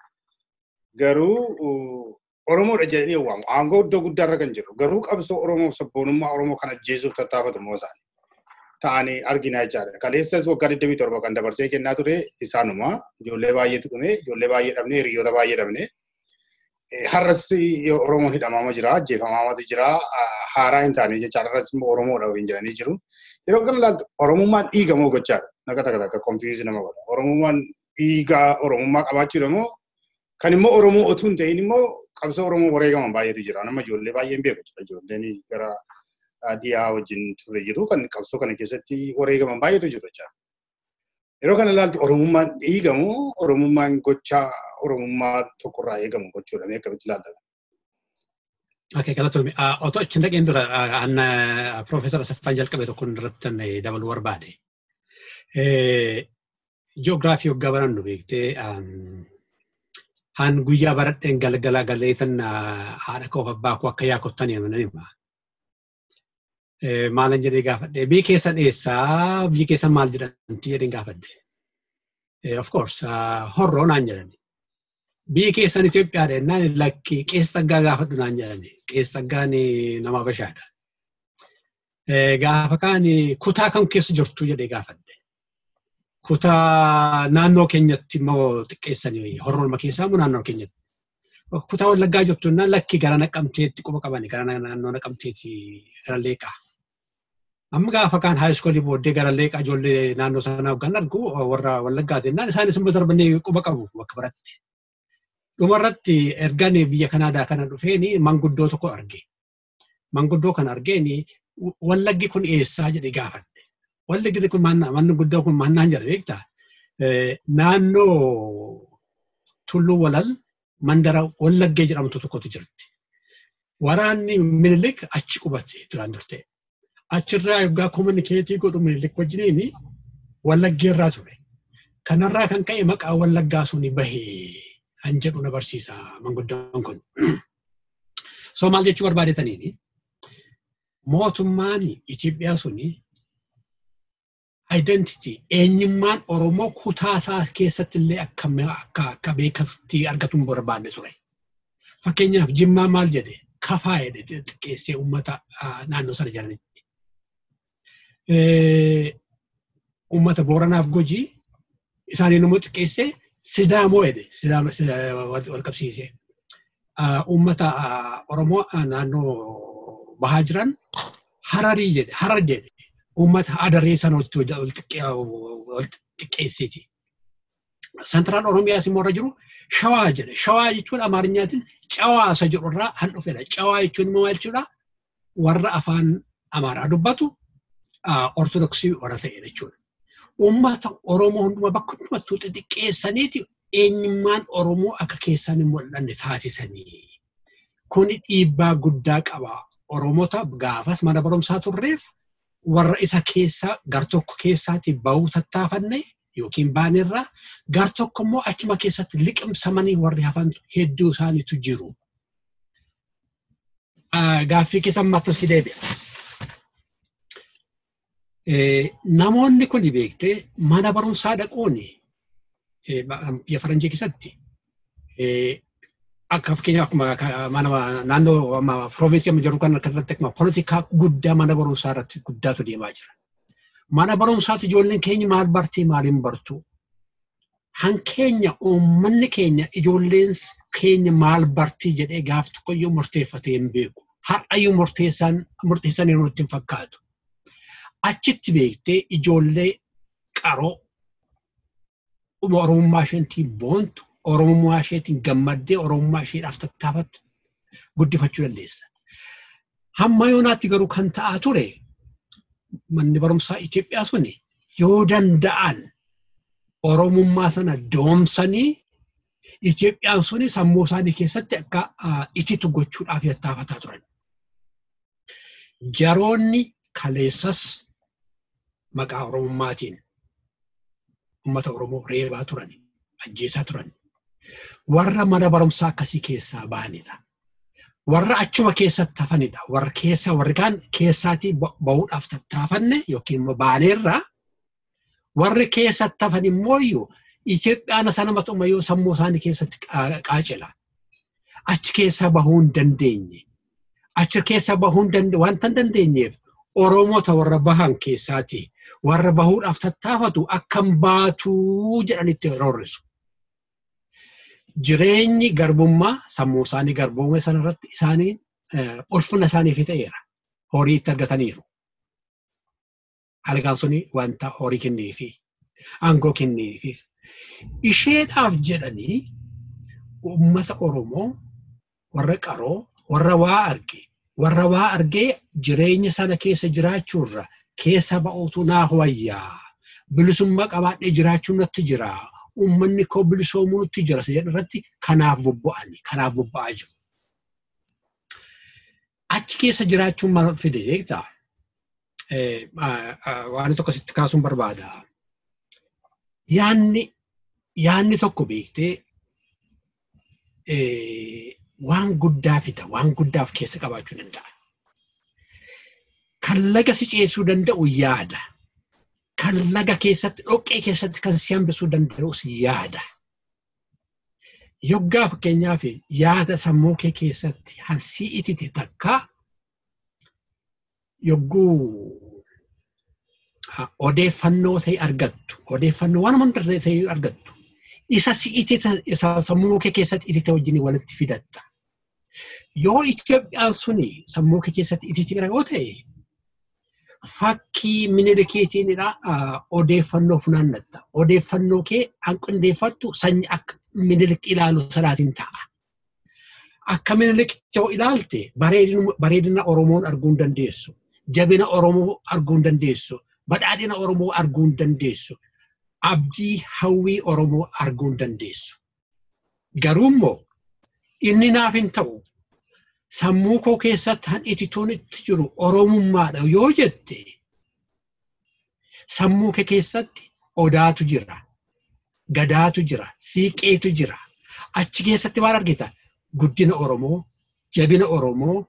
Garuu Oromoodha jedhanii waamu. Aangoo iddoo guddaarra kan jiru. Garuu qabsoo Oromoof sabboonummaa Oromoo kan ajjeesuuf tattaafatu immoo isaanii. Ta'anii arginaa jechaadha. Kaleessas waggaa 27 kan dabarsee kennaa ture isaanuma. Ijoollee baay'eetu dhume, ijoollee baay'ee dhabne, hiriyoota baay'ee dhabne. Har'as Oromoon hidhamaama jira, ajjeefamaamatu jira, haaraa hin taane jechaadha. Har'as immoo Oromoodha waliin jedhanii jiru. Yeroo kana ilaaltu Oromummaan dhiigamoo gochaadha. Naqa takka konfiyuuzii nama godha. Oromummaan dhiigaa Oromummaa qabaachuudha moo kan immoo Oromoo otuu hin ta'in immoo qabsoo Oromoo wareegaman baay'eetu jira. Nama ijoollee baay'een beeku jira. Ijoolleen gara dhiyaa wajjin turre jiru kan qabsoo kana keessatti wareegaman baay'eetu jiru jecha. Yeroo kana ilaaltu Oromummaan dhiigamoo Oromummaan gochaa Oromummaa tokkorraa eegamu gochuudha mee akkamitti ilaalta? Okei, galatoomii. Otoo achi dhaqeen dura Professor Asaffaa jalqabe tokko irratti dabaluu barbaade. Ji'oogiraafii hoggaa barannu beektee han guyyaa baradheen galgalaa galeetan haadha koo abbaa koo akka yaakottanii amananii hima. Maalan jedhee gaafadhe. Biyyi keessan eessaa? Biyyi keessan maal jedhamti jedheen gaafadhe. Of course, horroo naan jedhani. Biyyi keessan Itoophiyaadha jennaan lakki Qeessa Xaggaa gaafadhu naan jedhani. Qeessa Xaggaan nama Habashaadha. Gaafa kaan kutaa kam keessa jirtu jedhee gaafadhe. Kutaa naannoo keenyatti immoo xiqqeessanii horroolma keessaa immoo naannoo keenyatti. Kutaa Wallaggaa jirtu jennaan lakki gara Naqamteetti quba qabani. Gara naannoo Naqamteetti gara Leeqaa. Amma gaafa kaan haayiskoolii booddee gara Leeqaa ijoollee naannoo sanaa hoggan argu warra Wallaggaati jennaan isaanis immoo darbanii quba qabu bakka biratti. Dhumarratti ergaan biyya Kanaadaa kana dhufeeni manguddoo tokko arge. Manguddoo kana argeeni Wallaggi kun eessaa jedhee gaafadhe. Wallaggi kun manguddoo kun maannaan jedha beektaa? Naannoo Tulluu Walal mandara Wallaggee jedhamtu tokkotu jirti. Waraanni Minilik achi qubate duraan durte. Achirraa yoggaa kominikeetii godhu Minilik wajjiniini Wallaggee irraa ture. Kanarraa kan ka'e maqaa Wallaggaa suni bahee. An jedhu na barsiisa manguddoon kun. So maal jechuu barbaadetaniini mootummaan Itoophiyaa suni identity eenyummaan Oromoo kutaasaa keessatti illee akka beekamtii argatu hin barbaanne ture. Fakkeenyaaf Jimmaa maal jedhe Kafaa jedhe xiqqeessee uummata naannoo sana jiranitti. Uummata Booranaaf Gujii isaanii nama xiqqeessee Sidaamoo jedhe wal qabsiisee. Uummata Oromoo naannoo bahaa jiran Hararii jedhe Harar jedhe. Uummata Adaree sanatti wal xiqqeesseeti. Sentiraal Oromiyaas immoo irra jiru Shawaa jedhe. Shawaa jechuun Amaarinyaatiin Cawaasa jedhu irraa han dhufedha. Cawaa jechuun immoo maal jechuudha? Warra afaan Amaaraa dubbatu Ortodoksii warra ta'e jechuudha. Uummata Oromoo hundumaa bakka hundumattuu xixiqqeessaniiti eenyummaan Oromoo akka keessaan hin mul'anne taasisanii. Kuni dhiibbaa guddaa qaba. Oromoota gaafas mana barumsaa turreef warra isa keessaa gar tokko keessaatti bahuu tattaafanne yookiin baanerraa gar tokko immoo achuma keessatti liqimsamanii warri hafan hedduu isaaniitu jiru. Gaaffii keessan maxxansi deebi'a. Namoonni kun beektee mana barumsaa dhaquun biyya Faranjii keessatti akka fakkeenyaaf naannoo Provinsi amma jiru kan irratti poolitikaa guddaa mana barumsaa irratti guddaatu deemaa jira. Mana barumsaatti ijoolleen keenya maal bartee maaliin bartu? Hankeenya uummanni keenya ijoolleen keenya maal bartii jedhee gaaf tokkoyyuu murteeffatee hin beeku. Har'ayyuu murteessan yeroo ittiin fakkaatu. Achitti beektee ijoollee qaroo Oromummaa isheetiin boontu, Oromummaa isheetiin gammaddee, Oromummaa isheedhaaf tattaafattu guddifachuu dandeessa. Hamma yoonaatti garuu kan ta'aa ture manni barumsaa Itoophiyaa suni yoo danda'an Oromummaa sana doomsanii Itoophiyaan suni sammuu isaanii keessatti akka ititu gochuudhaaf tattaafataa turan. Jaroonni kaleessas maqaa Oromummaatiin uummata Oromoo reebaa turan, ajjeesaa turan. Warra mana barumsaa akkasii keessaa bahanidha. Warra achuma keessatti hafanidha. Warri kaan keessaatii bahuudhaaf tattaafanne yookiin baaneerraa warri keessatti hafan immoo Itoophiyaan sana matumayyuu sammuu isaanii keessatti qaacila. Achi keessaa bahuu hin dandeenye. Achi keessaa bahuu wanta hin dandeenyeef Oromoota warra bahan keessaati warra bahuudhaaf tattaafatu akkam baatuu jedhanitti roorrisu. Jireenyi garbummaa sammuu isaanii garboomee sanarratti isaanii ulfina isaaniif ta'eera. Horii itti argataniiru. Argaan suni wanta horii kenneefi aangoo kenneefiif. Isheedhaaf jedhanii uummata Oromoo warra qaroo warra waa argee jireenya sana keessa jiraachuurra keessa ba'uutu naa wayyaa. Bilisummaa qabaadhee jiraachuun natti jira. Uummanni koo bilisoomuu nutti jira jedhu irratti kanaaf bobba'aa jiru. achi keessa jiraachuun maal fide jechuudha. Waan tokko sitti kaasuun barbaada. Yaanni tokko beektee waan guddaa fida, waan guddaaf keessa qabaachuu danda'a. Kan laga si ceesuu danda'u yaada. Kan laga keessatti, dhoqqee keessatti kan si hambisuu danda'us yaada. Yoggaa fakkeenyaaf yaada sammuu kee keessatti hansii itite takka yogguu odeeffannoo ta'e argattu, odeeffannoo waan hundarree ta'e argattu. Isa si itite isa sammuu kee keessatti itite wajjin walitti fidatta. Yoo Itoophiyaan suni sammuu kee keessatti itite yoo ta'e fakkii minilikeetiinidha odeeffannoo funaannatta. Odeeffannoo kee hanqindeeffattu sanyii akka minilik ilaalu salaatiin ta'a. Akka minilik yoo ilaalte bareedina Oromoon arguu hin dandeessu. Jabina Oromoo arguu hin dandeessu. Badhaadhina Oromoo arguu hin dandeessu. Abdii hawwii Oromoo arguu hin dandeessu. Garuu immoo inni naaf hin ta'u. Sammuu koo keessatti han itituun itti jiru Oromummaadha yoo jette sammuu kee keessatti odaatu jira, gadaatu jira, siiqeetu jira. Achi keessatti maal argita? Guddina Oromoo, jabina Oromoo,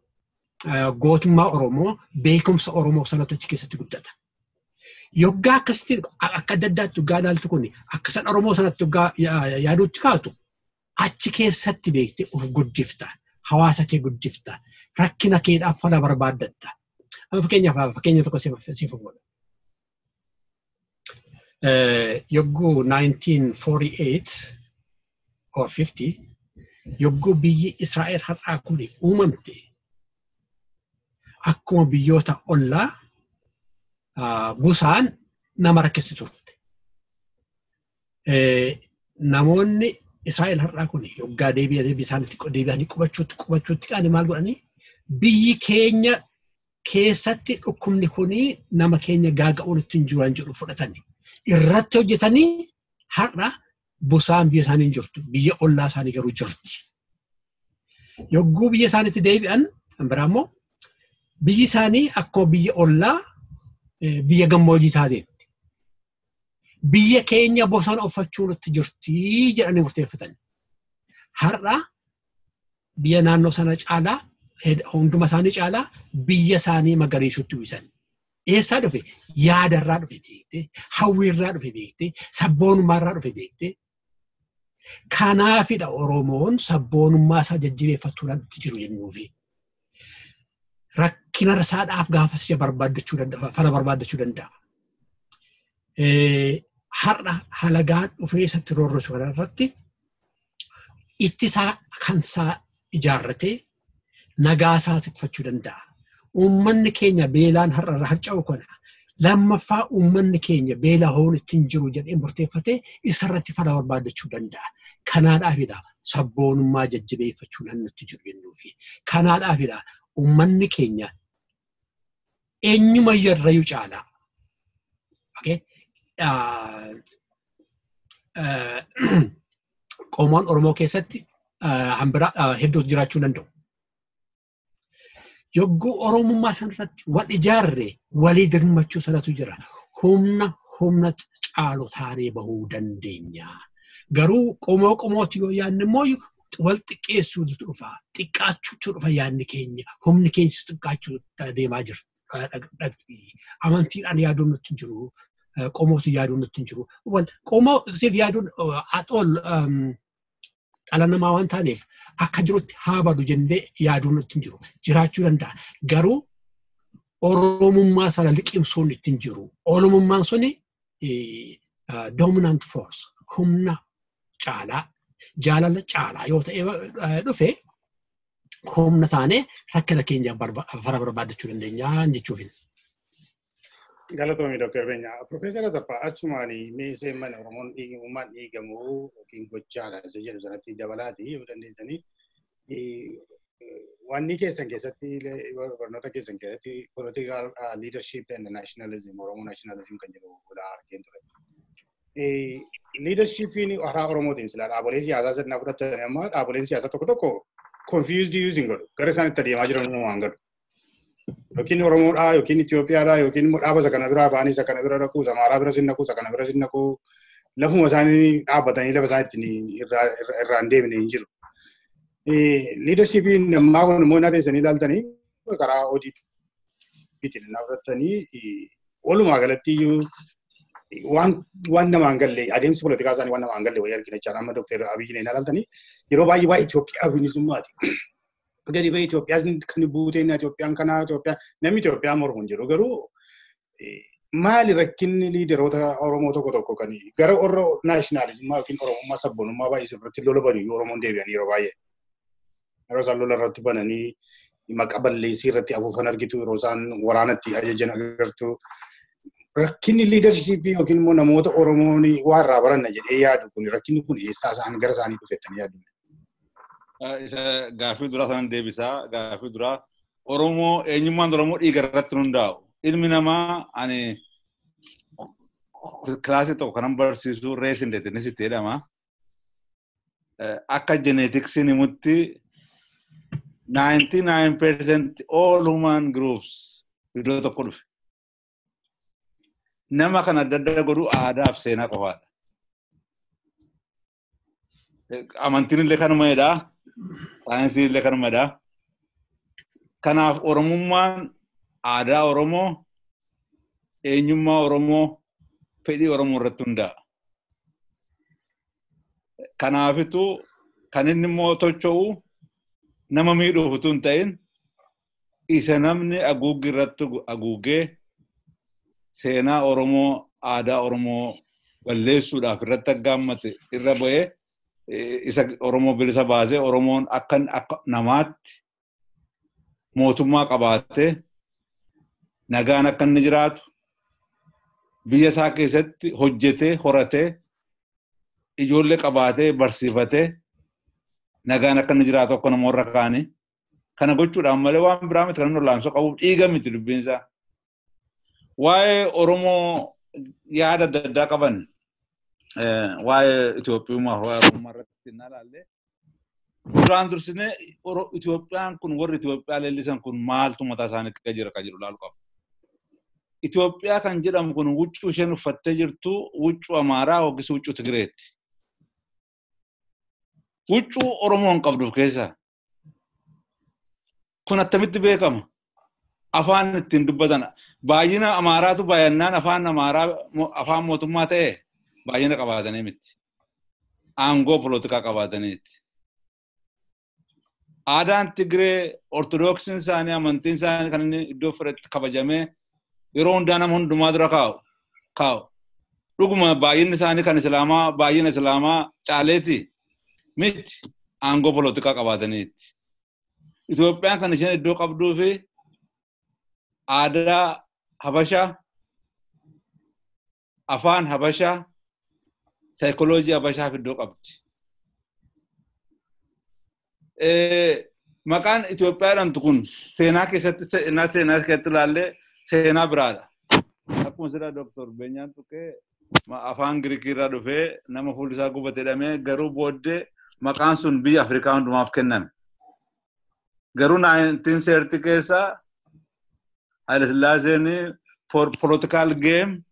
gootummaa Oromoo, beekumsa Oromoo sanatu achi keessatti guddata. Yoggaa akkasitti akka adda addaatti yoggaa ilaaltu kun akka san Oromoo sanatti yoggaa yaaduutti kaatu achi keessatti beekte of guddifta. Hawaasa kee guddifta. Rakkina keedhaaf fala barbaaddatta. Fakkeenya tokko siif fuudha. Yogguu 1948 or 50 yogguu biyyi Israa'el har'aa kun uumamte akkuma biyyoota ollaa busaan nama rakkisi turte. Namoonni Israa'el har'aa kun yoggaa deebi'anii qubachuutti qaani maal godhanii biyyi keenya keessatti dhukkubni kuni nama keenya gaaga'uun ittiin jiran jedhu fudhatanii irratti hojjetanii har'a busaan biyya isaanii hin jirtu biyya ollaa isaanii garuu jirti. Yogguu biyya isaaniitti deebi'an biraa immoo biyyi isaanii akkuma biyya ollaa biyya gammoojjii taateetti. Biyya keenya bosona uffachuun itti jirti jedhanii murteeffatan. Har'a biyya naannoo sana caalaa hunduma isaanii caalaa biyya isaanii magariisutti uwwisan. Eessaa dhufe? Yaadarraa dhufe beekte, hawwiirraa dhufe beekte, sabboonummaarraa dhufe beekte. Kanaafidha Oromoon sabboonummaa isaa jajjabeeffachuudhaan itti jiru jennuufi. Rakkina isaadhaaf gaafas fala barbaadachuu danda'a. Har'a halagaan dhufee isatti roorrisu kanarratti ittisaa kansaa ijaarratee nagaa isaa tikfachuu danda'a. Uummanni keenya beelaan har'a harca'u kana lammaffaa uummanni keenya beela hoon ittiin jiru jedhee murteeffatee isarratti fala barbaadachuu danda'a. Kanaadhaafidha sabboonummaa jajjabeeffachuu nutti jiru jennuufi. Kanaadhaafidha uummanni keenya eenyuma yarrayyuu caalaa. Qomoon Oromoo keessatti hambira hedduu jiraachuu danda'u. Yogguu Oromummaa sanarratti wal ijaarre walii dirmachuu sanatu jira. Humna caalu taanee bahuu dandeenya. Garuu qomooti yoo yaadne immoo wal xiqqeessuutu dhufa. Xiqqaachuutu dhufa yaadni keenya. Humni keenya xiqqaachuu deemaa jirti. Amantiidhaan yaaduun nutti hin jiru. Qomooti yaaduun nutti hin jiru. Qomoo siif yaaduun atool dhala namaa waan taaneef akka jirutti haa badu jennee yaaduun nutti hin jiru. Jiraachuu danda'a. Garuu Oromummaa sana liqimsuun itti hin jiru. Oromummaan suni dominant force humna caalaa jaalala caalaa yoo ta'e dhufe humna taanee rakkina keenya fala barbaadachuu dandeenya jechuufi. Galatoomii Dr. Beenyaa. Professor Asaffaa achumaanii meeshaa mana Oromoon uumaan dhiigamuu yookiin gochaadha isa jedhu sanatti dabalaati yoo dandeessanii wanni keessan keessatti barnoota keessan keessatti political leadership and nationalism Oromoo nationalism kan jedhu argeen ture. Leadershipiin haaraa Oromootiin sila dhaabolee siyaasaa sirnaa fudhatanii amma dhaaboleen siyaasaa tokko confused using godhu gara isaan itti adeemaa jiran waan godhu. Yookiin Oromoodhaa yookiin Itoophiyaadhaa yookiin dhaaba isa kana biraa ba'anii isa kana bira dhaquu isa Amaaraa bira sin dhaquu isa kana bira sin dhaquu lafuma isaanii dhaabbatanii lafa isaa ittiin irraa hin deemne hin jiru. Liidarshiipiin ammaa kun immoo naata isanii ilaaltanii karaa ODP'tiin dhaabbatanii walumaa galatti waan namaan galle adeemsi poolitikaa isaanii waan namaan galle wayii argina jechaadha. Amma Dr. Abiyyiin ilaaltanii yeroo baay'ee waa'ee Itoophiyaa bilisummaati. Gadi ba'ee Itoophiyaas kan buuteen Itoophiyaan kanaa Itoophiyaa namni Itoophiyaa mormu hin jiru garuu maali rakkinni liidaroota Oromoo tokko kan gara naashinaalizimmaa yookiin Oromummaa sabboonummaa baay'isuu irratti lola banu Oromoon deebi'anii yeroo baay'ee. Yeroo isaan lola irratti bananii maqaa balleessii irratti afuufan argitu yeroo isaan waraanatti ajajan agartu. Rakkinni liidarshiippii yookiin immoo namoota Oromoon waa irraa baranna jedhee yaadu kun rakkinni kun eessaa isaan gara isaanii dhufettanii yaadu. Isa gaaffii duraa sanan deebisaa gaaffii duraa Oromoo eenyummaan Oromoo dhiiga irratti hundaa'u. Ilmi namaa ani kilaasii tokko kanan barsiisu reesindeetinis itti jedhama. Akka jeneetiksiin himutti 99% all human groups iddoo tokko dhufe. Nama kan adda adda godhu aadaa fi seenaa qofaadha. Amantiin illee kanumadha. Saayinsiin illee kanumadha. Kanaaf Oromummaan aadaa Oromoo, eenyummaa Oromoo, fedhii Oromoo irratti hundaa'a. Kanaafitu kan inni immoo tocho'u nama miidhuuf utuu hin ta'in isa namni haguuggii irratti haguugee seenaa Oromoo, aadaa Oromoo balleessuudhaaf irratti aggaammate irra bu'ee isa Oromoo bilisa baasee Oromoon akka namaatti mootummaa qabaatee nagaan akka inni jiraatu biyya isaa keessatti hojjetee horatee ijoollee qabaatee barsiifatee nagaan akka inni jiraatu akka namoota kaanii kana gochuudhaan malee waan biraa miti kan inni olaansaa qabuuf dhiiga miti dubbiin isaa. Waa'ee Oromoo yaada adda addaa qaban waa'ee Itoophiyummaa waa'ee Oromummaa irratti hin ilaalle duraan dursinee Itoophiyaan kun warri Itoophiyaa leellisan kun maaltu mataa isaanii akka jira kan jedhu ilaaluu qaba. Itoophiyaa kan jedhamu kun huccuu isheen uffattee jirtu huccuu Amaaraa yookiis huccuu Tigireetti. Huccuu Oromoon qabduuf keessaa kun attamitti beekama? Afaan ittiin dubbatan baay'ina Amaaraatu baay'inaan afaan Amaaraa afaan mootummaa ta'e baay'ina qabaatanii miti. Aangoo polotikaa qabaataniiti. Aadaan Tigiree Ortodoksiin isaanii amantiin isaanii kan inni iddoo fudhatti kabajamee yeroo hundaa nama hundumaa dura kaa'u. Dhuguma baay'inni isaanii kan Islaamaa baay'ina Islaamaa caaleeti miti aangoo polotikaa qabaataniiti. Itoophiyaan kan isheen iddoo qabduu fi aadaa Habashaa, afaan Habashaa, saayikooloojii Habashaaf iddoo qabdi. Maqaan Itoophiyaa jedhamtu kun seenaa keessatti ilaallee seenaa biraadha. Akkuma sira Dr. Beenyaan tuqee afaan Giriikii irraa dhufee nama fuulli isaa gubate jedhamee garuu booddee maqaan sun biyya Afrikaa hundumaaf kenname. Garuu 1930 keessa Haile Sillaaseen for political game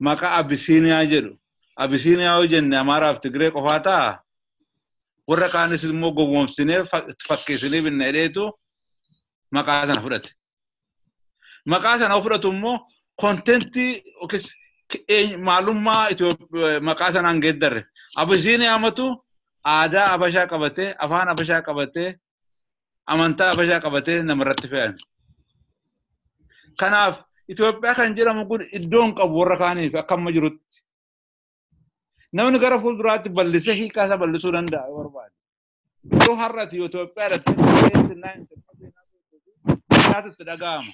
maqaa Abisiiniyaa jedhu. Abisiiniyaa yoo jenne Amaaraaf Tigiree qofaa ta'a. Warra kaanis immoo gowwoomsinee fakkeessinee binna jedheetu maqaa sana fudhate. Maqaa sana fudhatu immoo kontentii yookiis maalummaa maqaa sanaan geeddarre. Abisiiniyaa amatu aadaa Habashaa qabatee, afaan Habashaa qabatee, amantaa Habashaa qabatee namarratti fe'an. Kanaaf Itoophiyaa kan jedhamu kun iddoon qabu warra kaaniif akka amma jirutti. Namni gara fuulduraatti bal'isee hiikaa isaa bal'isuu danda'a yoo barbaade. Yeroo har'aati Itoophiyaa irratti itti dhaga'ama.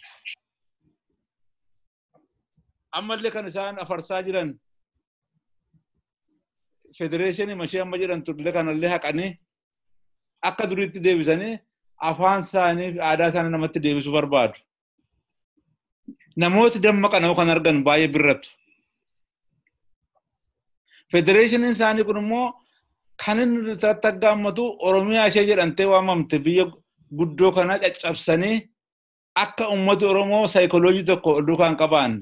Ammallee kan isaan afarsaa jiran federeeshinii mashee amma jedhamtu illee kanallee haqanii akka duriitti deebisanii afaan isaanii fi aadaa isaanii namatti deebisuu barbaadu. Namooti dammaqan kan argan baay'ee birratu. Federeeshiniin isaanii kun immoo kan inni irratti aggaammatu Oromiyaa ishee jedhamtee waamamte biyya guddoo kana caccabsanii akka ummati Oromoo saayikooloojii tokko ol duukaa hin qabaanne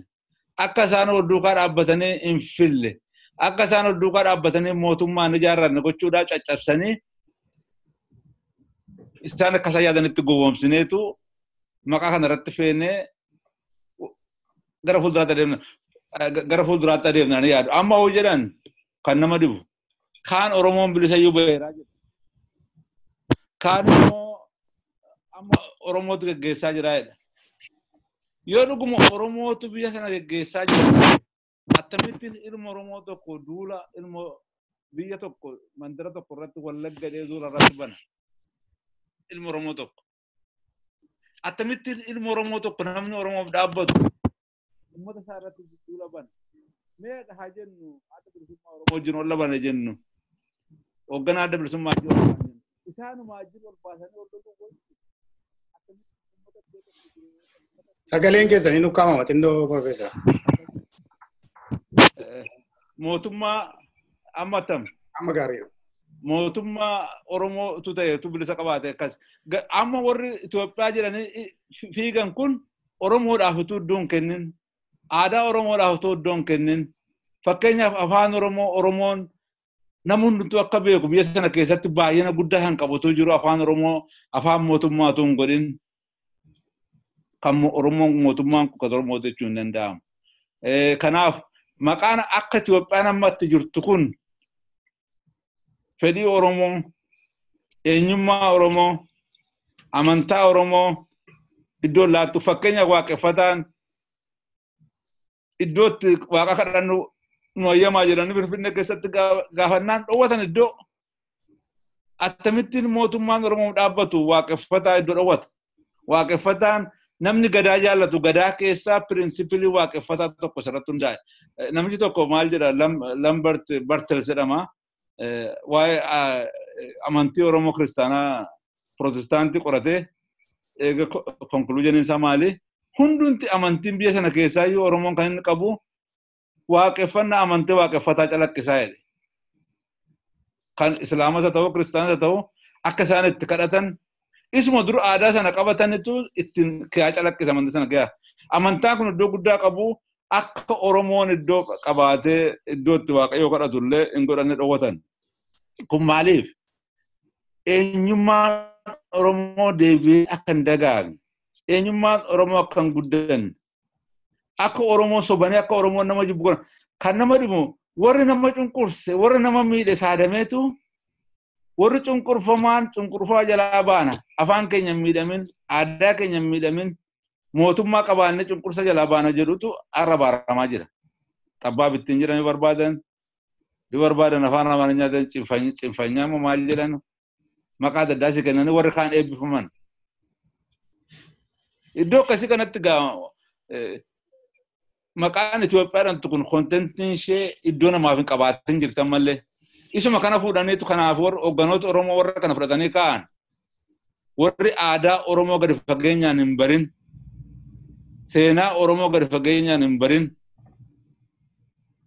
akka isaan ol duukaa dhaabbatanii hin fille akka isaan ol duukaa dhaabbatanii mootummaan ijaarranne gochuudhaaf caccabsanii isaan akka isaan yaadanitti gowwoomsineetu maqaa kana irratti feenee gara fuulduraatti adeemnaan yaadu. Amma hoo jedhan kan nama dhibu kaan Oromoon bilisayyuu baheeraa jedhu. Kaan immoo amma Oromootu geggeessaa jira jedha. Yoo dhuguma Oromootu biyya sana geggeessaa jira akkamittiin ilma Oromoo tokko duula ilma biyya tokko mandara tokko irratti wallagga duula irratti bana. Ilma Oromoo tokko. Akkamittiin ilma Oromoo tokko namni Oromoof dhaabbatu ummata isaa irratti duula bana. Mee haa jennu adda bilisummaa Oromoo wajjin ol labane jennu. Hoogganaa adda bilisummaa wajjin ol labane. Isaanuma wajjin ol baasanii ol loluu Sagaleen keessanii nukkaamama xinnoo Professor. Mootummaa amma tam. Amma gaarii. Mootummaa Oromoo tu ta'e tu bilisa qabaate akkas. Amma warri Itoophiyaa jedhanii fiigan kun Oromoodhaaf utuu iddoon kennin. Aadaa Oromoodhaaf utuu iddoon kennin. Fakkeenyaaf afaan Oromoon namoonni akka beeku biyya sana keessatti baay'ina guddaa kan qabutu jiru afaan Oromoo afaan mootummaatu hin godhin. Kan Oromoon mootummaan kan Oromoo jechuun hin danda'amu. Kanaaf maqaan akka Itoophiyaan ammatti jirtu kun fedhii Oromoo, eenyummaa Oromoo, amantaa Oromoo iddoo laattu fakkeenyaaf waaqeffataan iddootti waaqa kadhannu nu ayyamaa jedhanii Finfinnee keessatti gaafannaan dhoowwatan iddoo akkamittiin mootummaan Oromoo dhaabbatu waaqeffataa iddoo dhoowwata. Waaqeffataan namni gadaa jaallatu gadaa keessaa pirinsipilii waaqeffataa tokko irratti hundaa'e. Namni tokko maal jedha Lambert Bartels jedhama. Waa'ee amantii Oromoo kiristaanaa Protestaantii qoratee eega konkuluujiin isaa maali? Hundumti amantiin biyya sana keessaa iyyuu Oromoon kan inni qabu waaqeffannaa amantii waaqeffataa calaqqisaa jedhe. Kan Islaamas haa ta'u kiristaanas haa ta'u akka isaan itti kadhatan isuma dura aadaa sana qabatanitu ittiin kiyaa calaqqisa amantii sana kiyaa. Amantaan kun iddoo guddaa qabu akka Oromoon iddoo qabaatee iddoo itti waaqayyoo kadhatullee hin godhanne dhoowwatan. Kun maaliif? Eenyummaan Oromoo deebi'ee akka hin dagaagne. Eenyummaan Oromoo akka hin guddanne. Akka Oromoo sobanii akka Oromoo nama jibbu kan nama dhibu warri nama cunqurse warri nama miidhe saadameetu warri cunqurfamaan cunqurfaa jalaa baana afaan keenya hin miidhamin aadaa keenya hin miidhamin mootummaa qabaanne cunqursa jalaa baana jedhutu arra baaramaa jira. Xabbaa bittiin jedhanii barbaadan afaan Amaaranyaatiin cinfanyaa moo maal jedhan maqaa adda addaa si kennanii warri kaan eebbifaman. Iddoo akkasii kanatti maqaan Itoophiyaadhaan kun kontentiin ishee iddoo namaaf hin qabaatin jirtan malee. Isuma kana fuudhaniitu kanaaf warri hoogganoota Oromoo warra kana fudhatanii ka'an. Warri aadaa Oromoo gadi fageenyaan hin barin. Seenaa Oromoo gadi fageenyaan hin barin.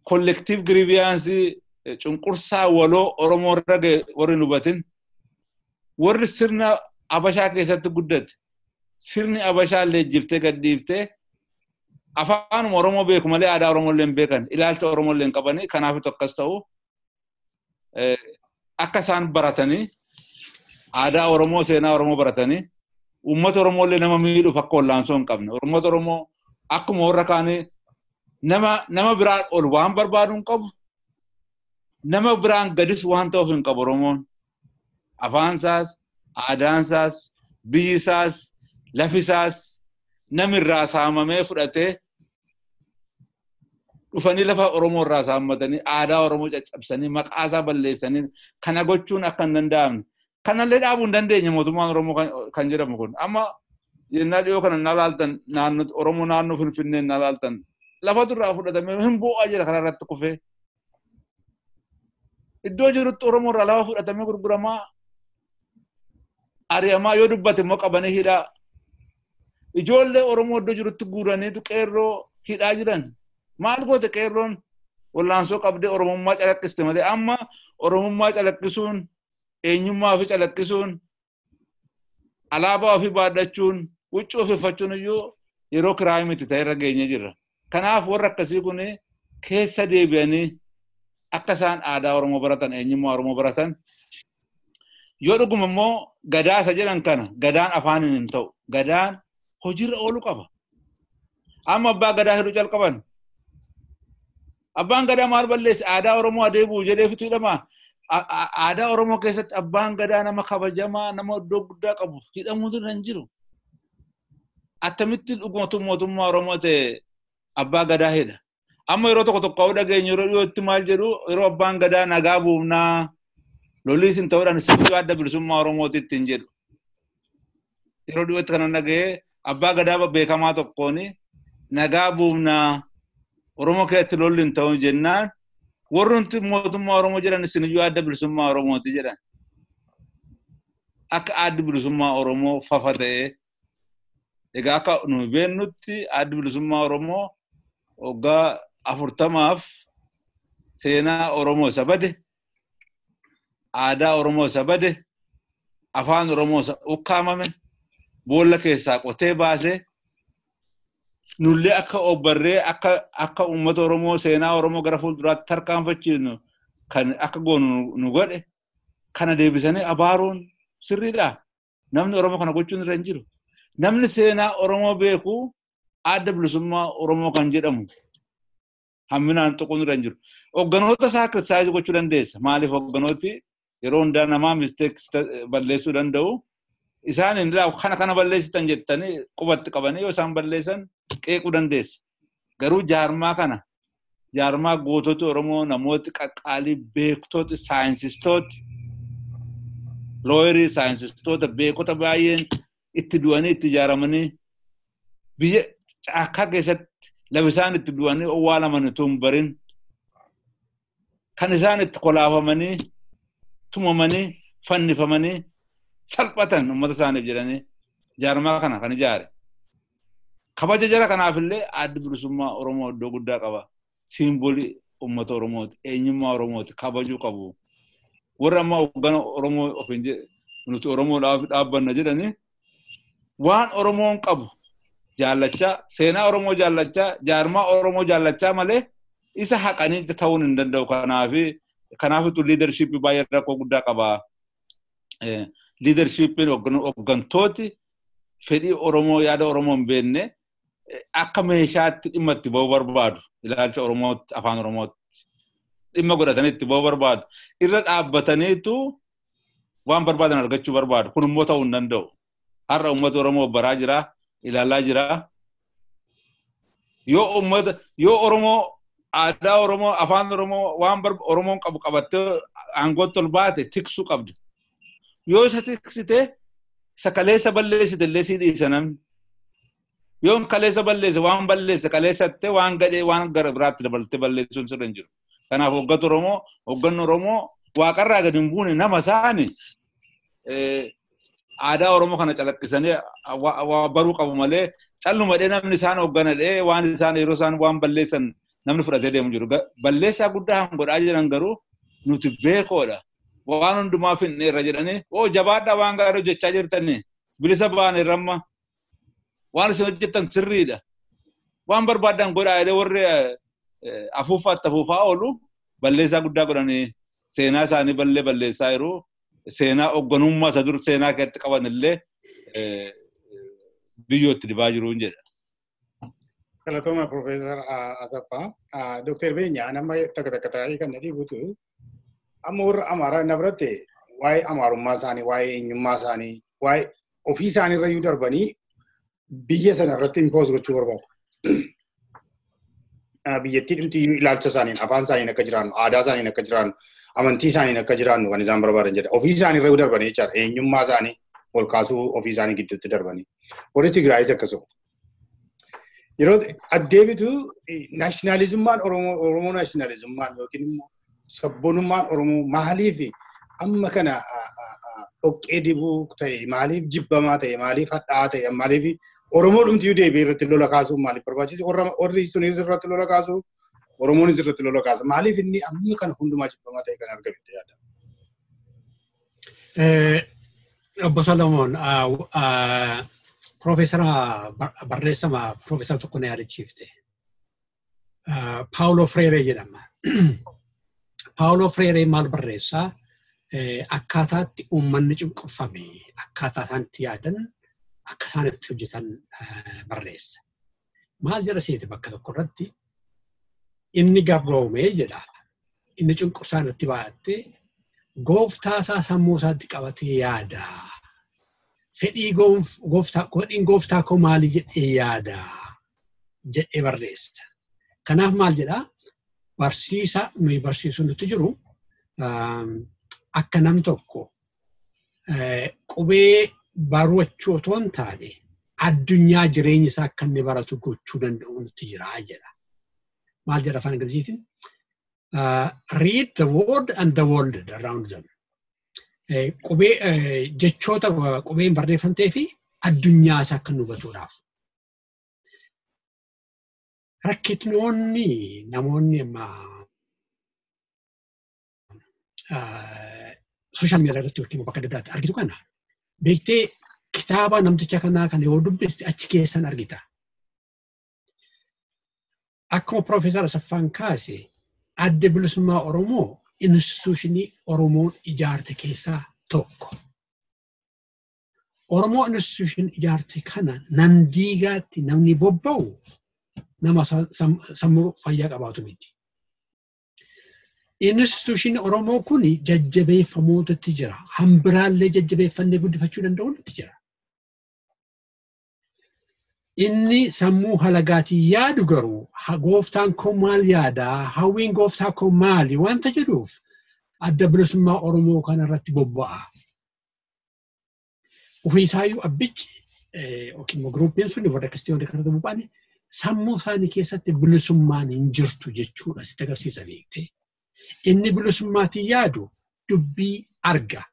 Kollektiiv giriiviyaansii cunqursaa waloo Oromoo irra ga'e warri hin hubatin. Warri sirna Habashaa keessatti guddate. Sirni Habashaa leejjiftee gadhiiftee afaanuma Oromoo beeku malee aadaa Oromoo illee hin beekan. Ilaalcha Oromoo illee hin qabanii kanaafitu akkas ta'u. Akka isaan baratanii aadaa Oromoo seenaa Oromoo baratanii uummata Oromoo illee nama miidhuuf akka wallaansoo hin qabne. Uummata Oromoo akkuma warra kaanii nama biraan ol waan barbaadu hin qabu. Nama biraan gadis waan ta'uuf hin qabu Oromoon. Afaansaas, aadaansaas, biyyisaas, lafisaas namirraa saamamee fudhatee dhufanii lafa Oromoo irraa saammatanii aadaa Oromoo caccabsanii maqaasaa balleessanii kana gochuun akka hin danda'amne. Kanallee dhaabuu hin dandeenye mootummaan Oromoo kan jedhamu kun. Amma yennaa dhiyoo kana na laaltan Oromoo naannoo Finfinnee na laaltan lafa durraa fudhatamee hin bu'aa jira karaa irratti kufee. Iddoo jirutti Oromoo irraa lafa fudhatamee gurguramaa ari'amaa yoo dubbate immoo qabanii hidhaa. Ijoollee Oromoo iddoo jirutti guuraniitu qeerroo hidhaa jiran. Maal goote qeerroon wallaansoo qabdee Oromummaa calaqqiste malee amma Oromummaa calaqqisuun eenyummaa ofii calaqqisuun alaabaa ofii baadhachuun huccuu uffachuun iyyuu yeroo kiraa miti ta'e irra geenye jirra. Kanaaf warra akkasii kun keessa deebi'anii akka isaan aadaa Oromoo baratan, eenyummaa Oromoo baratan. Yoo dhuguma immoo gadaa isa jedhan kana gadaan afaaniin hin ta'u. Gadaan hojiirra ooluu qaba. Amma abbaa gadaa hidhuu calqaban. Abbaan gadaa maal balleesse aadaa Oromoo adeemuu jedhee fituu hidhamaa. Aadaa Oromoo keessatti abbaan gadaa nama kabajamaa, nama iddoo guddaa qabu hidhamuu hin jiru. Attamitti dhuguma mootummaa Oromoo ta'e abbaa gadaa hidha. Amma yeroo tokko tokko dhageenyu yeroo dhiyootti maal jedhu yeroo abbaan gadaa nagaa buufnaa lolliis hin ta'uudhaan sibiiluu adda bilisummaa Oromootitti hin jedhu. Yeroo dhiyootti kana dhaga'ee abbaa gadaa beekamaa tokkoon nagaa buufnaa Oromoo keessatti lolli hin ta'u jennaan warri mootummaa Oromoo jedhan siniyyuu adda bilisummaa Oromooti jedhan. Akka adda bilisummaa Oromoo fafa ta'ee egaa akka nu beennutti adda bilisummaa Oromoo waggaa 40 seenaa Oromoo isa bade, aadaa Oromoo isa bade, afaan Oromoo isa ukkaamame, boolla keessaa qotee baasee nullee akka obbarree akka uummata Oromoo seenaa Oromoo gara fuulduraatti tarkaanfachiisnu kan akka goonu nu godhe kana deebisanii abaaruun sirriidha. Namni Oromoo kana gochuun irra hin jiru. Namni seenaa Oromoo beeku adda bilisummaa Oromoo kan jedhamu hamminaan tuquun irra hin jiru. Hogganoota isaa kiristaayiz gochuu dandeessa. Maaliif hogganooti yeroo hundaa namaa mistakes balleessuu danda'u. Isaan indilaa kana balleessitan jettanii qubatti qabanii yoo isaan balleessan qeequu dandeessa. Garuu jaarmaa gootota Oromoo namooti qaqqaalii beektooti saayinsistooti looyerii saayinsistoota beekota baay'een itti du'anii itti ijaaramanii biyya caakkaa keessatti labisaan itti du'anii owwaalamanii tun barin kan isaan itti kolaafamanii tumamanii fannifamanii salphatan uummata isaaniif jedhanii jaarmaa kana kan ijaare. Kabaja jara kanaafillee adda bilisummaa Oromoo iddoo guddaa qaba. Simboolii uummata Oromooti, eenyummaa Oromooti kabajuu qabu. Warra amma hoggana Oromoo ofiin nuti Oromoodhaaf dhaabbanna jedhanii waan Oromoon qabu jaallachaa, seenaa Oromoo jaallachaa, jaarmaa Oromoo jaallachaa malee isa haqanii ta'uun hin danda'u. Kanaafitu liidarshiippii baay'ee rakkoo guddaa qaba. Liidarshiippiin hooggantooti fedhii Oromoo yaada Oromoo hin beekne akka meeshaatti dhimma itti ba'uu barbaadu. Ilaalcha Oromootti, afaan Oromootti dhimma godhatanii itti ba'uu barbaadu. Irra dhaabbataniitu waan barbaadan argachuu barbaadu. Kun immoo ta'uu hin danda'u. Har'a uummata Oromoo baraa jira, ilaalaa jira. Yoo Oromoo aadaa Oromoo, afaan Oromoo waan Oromoon qabu qabattee aangootti ol baate tiksuu qabdi. Yoo isa tiksite isa kaleessa balleessite illee sii dhiisa namni. Yoo kaleessa balleesse waan balleesse kaleessatte waan gadhee waan gara biraatti dabaltee balleessuun sirra hin jiru. Kanaaf hoogganni Oromoo waaqarraa gadi hin buune nama isaani aadaa Oromoo kana calaqqisanii baruu qabu malee callumadhee namni isaan hoogganadhee waan isaan yeroo isaan waan balleessan namni fudhatee deemu jiru. Balleessaa guddaa han godhaa jiran garuu nuti beekoodha. Waan hundumaa finne irra jedhanii jabaadhaa waan gaarii hojjechaa jirtanii bilisa baane ramma waan isin hojjettan sirriidha. Waan barbaadan godhaa jedhee warri afuufaa oolu balleessaa guddaa godhanii seenaa isaanii balleessaa jiru. Seenaa hoogganummaa isa dur seenaa keessatti qaban illee biyyootti dibaa jiru jedha. Galatooma Professor Asaffaa. Dr. Beenyaa nama takka taa'ee kan dhiibutu amma warra Amaaraa na biratti waa'ee Amaarummaa isaanii, waa'ee eenyummaa isaanii, waa'ee ofii isaanii irra darbanii biyya sana irratti impoos gochuu barbaadu. Biyyattii dhimti ilaalcha isaaniin, afaan isaaniin akka jiraannu, aadaa isaaniin akka jiraannu, amantii isaaniin akka jiraannu kan isaan barbaadan jedha. Ofii isaanii irra darbanii jechaadha. Eenyummaa isaanii ol kaasuu ofii isaanii gidduutti darbanii. Warri Tigraayis akkasuma. Yeroo addeebitu naashinaalizimmaan Oromoo naashinaalizimmaan yookiin immoo sabboonummaan Oromoo maaliif amma kana dhoqqee dibuu ta'e, maaliif jibbamaa ta'e, maaliif hadhaa'aa ta'e, maaliif Oromoo dhumti deebi'ee irratti lola kaasuun maaliif barbaachise? Warri sunis irratti lola kaasu, Oromoonis irratti lola kaasa. Maaliif inni amma kana hundumaa jibbamaa ta'e kan argamte yaada? Obbo Solomon, Professor barreessama Professor tokko na yaadachiifte. Paolo Freire jedhama. Paolo Freire maal barreessaa akkaataatti uummanni cunqurfame akkaataa isaanitti yaadan akka isaanitti hojjetan barreessa. Maal jedha seete bakka tokko irratti inni gabroomee jedha. Inni cunqursaan irratti baay'attee gooftaa isaa sammuu isaatti qabatee yaada. Fedhiin gooftaa koo maali jedhee yaada jedhee barreessa. Kanaaf maal jedhaa barsiisa nuyi barsiisuu nutti jiru akka nam tokko qubee barachuu otoo hin taane addunyaa jireenya isaa akka inni baratu gochuu danda'u nutti jira jedha. Maal jedha afaan Ingiliziitiin? Read the word and the world around them. Qubee jechoota qubeen barreeffamtee fi addunyaa isaa akka nu hubatuudhaaf. Rakkitnoonni namoonni amma social media irratti yookiin bakka adda addaatti argitu kana beektee kitaaba namticha kanaa kan yoo dubbiste achi keessan argita. Akkuma Professor Asaffaan kaase adda bilisummaa Oromoo instituushinii Oromoon ijaarte keessaa tokko. Oromoo instituushinii ijaarte kana nan diigaatti namni bobba'u nama sammuu fayyaa qabaatu miti. Instituushinii Oromoo kun jajjabeeffamootatti jira. Hambiraallee jajjabeeffannee guddifachuu danda'uutti jira. Inni sammuu halagaatii yaadu garuu gooftaan koo maal yaadaa, hawwiin gooftaa koo maali wanta jedhuuf adda bilisummaa Oromoo kana irratti bobba'a. Ofiisaayyuu abbichi yookiin giruupiin sun warra Kiristaanota kanatti bobba'an sammuu isaanii keessatti bilisummaan hin jirtu jechuudha sitti agarsiisa beektee. Inni bilisummaatiin yaadu dubbii arga.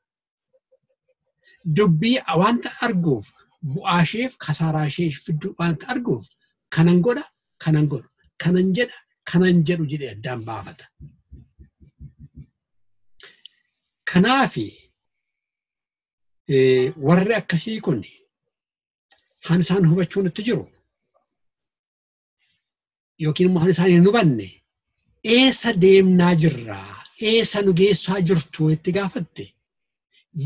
Dubbii wanta arguuf bu'aa isheef kasaaraa ishee fidduu wanta arguuf kanan godha, kanan godhu, kanan jedha, kanan jedhu jedhee addaan baafata. Kanaafi warri akkasii kun han isaan hubachuun itti jiru yookiin immoo han isaan hin hubanne eessa deemnaa jirraa, eessa nu geessaa jirtu itti gaafatte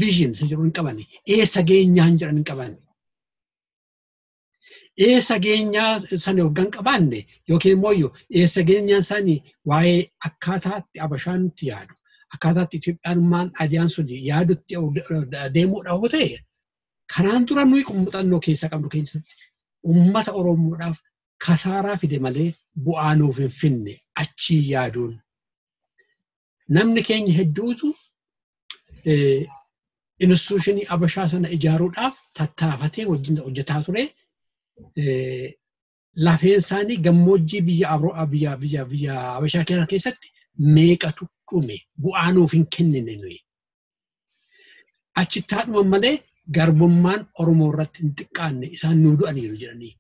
vision isa jedhu hin qabani, eessa geenyaa hin jedhan hin qabani. Eessa geenyaa sana hoggan qabaanne yookiin immoo eessa geenyaan isaanii waa'ee akkaataatti Abashaanitti yaadu, akkaataatti Itoophiyaanummaan adiyaan sun yaadutti deemuudha yoo ta'e kanaan dura nuyi muuxannoo keessa qabnu keessatti uummata Oromoodhaaf kasaaraa fide malee bu'aa nuuf hin finne achii yaaduun. Namni keenya hedduutu instituushinii Abashaa sana ijaaruudhaaf tattaafatee wajjin hojjetaa ture. Lafeen isaanii gammoojjii biyya Abashaa keenya keessatti meeqatu dhume bu'aa nuuf hin kennine nuyi. Achitti haadhuma malee garbummaan Oromoo irratti hin xiqqaanne isaan nuu du'aniiru jedhanii.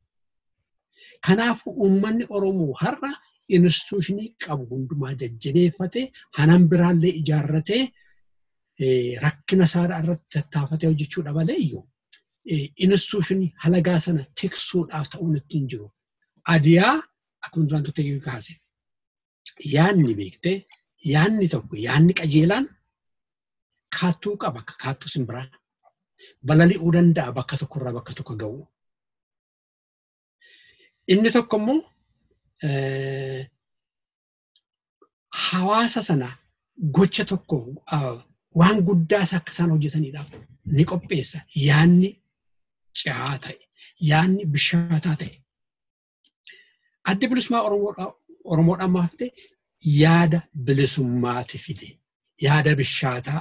Kanaafuu uummanni Oromoo har'a instituushinii qabu hundumaa jajjabeeffatee hanan biraallee ijaarratee rakkina isaa irratti tattaafatee hojjechuudha malee iyyuu instituushinii halagaa sana tiksuudhaaf ta'uun ittiin jiru. Adiyaa akkuma duraan tuttee kaase yaanni beektee yaanni tokko yaanni qajeelaan kaattuu qaba akka kaattuu simbiraa balali'uu danda'a bakka tokkorraa bakka tokko ga'u. Inni tokko immoo hawaasa sana gocha tokko waan guddaas akka isaan hojjetaniidhaaf ni qopheessa. Yaanni cihaa ta'e, yaanni bishaataa ta'e. Adda bilisummaa Oromoodhaan maaf ta'e yaada bilisummaati fide, yaada bishaataa.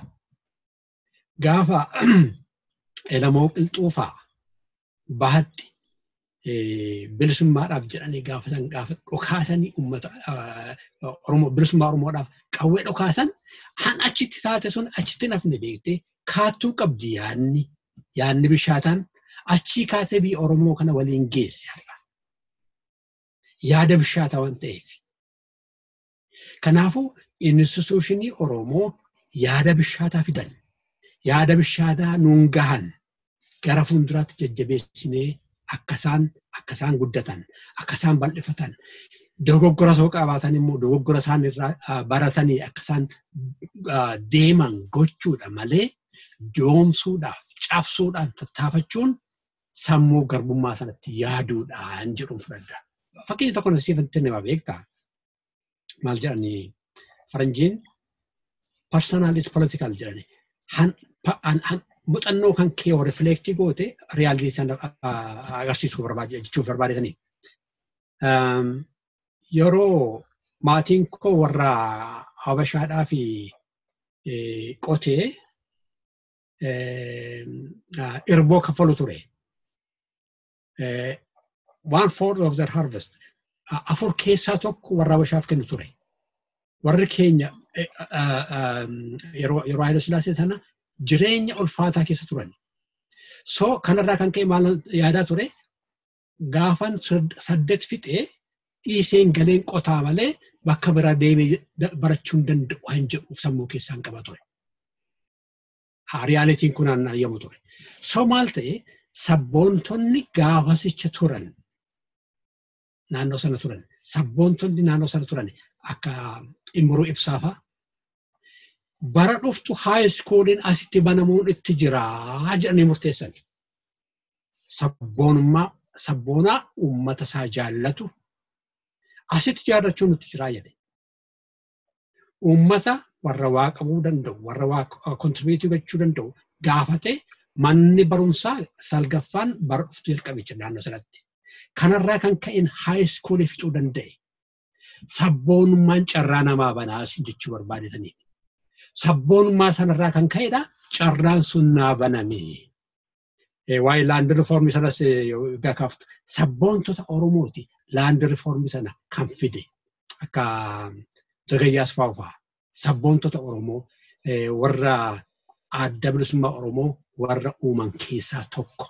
Gaafa Elamoo Qilxuufaa bahatti bilisummaadhaaf jedhanii gaafatan gaafa dhokaasanii uummata Oromoo bilisummaa Oromoodhaaf qawwee dhokaasan han achitti taate sun achitti nafne beektee kaattuu qabdi yaanni bishaataan achii kaatee biyya Oromoo kana waliin geesse har'a. Yaada bishaataa waan ta'eef. Kanaafuu instituushinii Oromoo yaada bishaataa fidan, yaada bishaataa nuun gahan gara fuulduraatti jajjabeessinee akkasaan guddatan, akkasaan bal'ifatan, dogoggora soo qabaatan immoo dogoggora isaan irraa baratanii akkasaan deeman gochuudha malee doomsuudhaaf, cabsuudhaan tattaafachuun sammuu garbummaa sanatti yaaduudhaan jedhuun fudhadha. Fakkeenya tokko nasiifatti nama beektaa? Maal jedhanii faranjiin personal is political jedhani. Muuxannoo kan kee yoo reflektii goote realitii sana agarsiisuu jechuuf barbaadetanii. Yeroo maatiin koo warra Habashaadhaa fi qotee irboo kaffalu ture. 1/4 of their harvest. Afur keessaa tokko warra Habashaaf kennu ture. Warri keenya yeroo Haayile Sillaasee sana jireenya ulfaataa keessa turan. So kanarraa kan ka'e maal yaadaa ture? Gaafan 8 fixee dhiiseen galeen qotaa malee bakka biraa deemee barachuu hin danda'u waan jedhuuf sammuu keessaan qaba ture. Riyaalitiin kun ayyamu ture. So maal ta'e sabboontonni gaafasicha turan naannoo sana turan. Sabboontonni naannoo sana turan akka Imruu Ibsaafa bara dhuftu high schooliin asitti banamuun itti jira jedhanii murteessan. Sabboonaa uummata isaa jaallatu asitti jaarrachuun nutti jiraa jedhe. Uummata warra waa qabuu danda'u, warra waa kontribiitii gochuu danda'u gaafate manni barumsaa salgaffaan bara dhuftu jalqabe jira naannoo sanatti. Kanarraa kan ka'een high schoolii fixuu danda'e. Sabboonummaan carraa namaa banaas jechuu barbaadetanii. Sabboonummaa sanarraa kan ka'edha carraan sun naa baname. Waa'ee laand riifoormii sanas gakaaftu sabboontota Oromooti laand riifoormii sana kan fide akka Zagayyaas fa'aa sabboontota Oromoo warra adda bilisummaa Oromoo warra uuman keessaa tokko.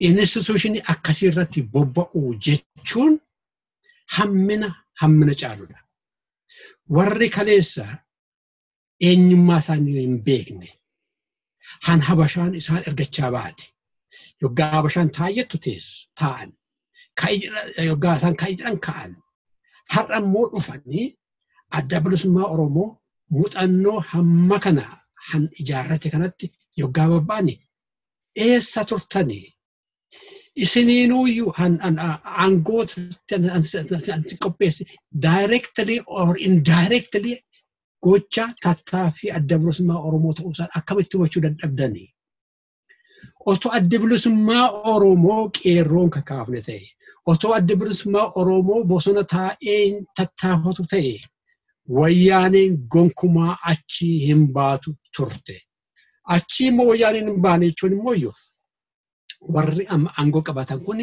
Instituushinii akkasii irratti bobba'uu jechuun hammina caaludha. Warri kaleessa eenyummaa isaanii hin beekne. Han Habashaan isaan ergachaa baate. Yoggaa Habashaan taa'ettu teessu taa'an. Yoggaa isaan ka'ii jiran ka'an. Har'a immoo dhufanii adda bilisummaa Oromoo muuxannoo hamma kana han ijaarrate kanatti yoggaa babba'ani eessa turtanii? Isiniinuyyuu aangoota qopheesse directly or indirectly gocha tattaaffii adda bilisummaa Oromoo ta'uusaan akkamitti hubachuu dadhabdanii. Otoo adda bilisummaa Oromoo qeerroon kakaafne ta'e, otoo adda bilisummaa Oromoo bosona taa'ee tattaafatu ta'e, wayyaaneen gonkumaa achi hin baatu turte. Achi immoo wayyaaneen hin baane jechuun immoo warri amma aangoo qabatan kun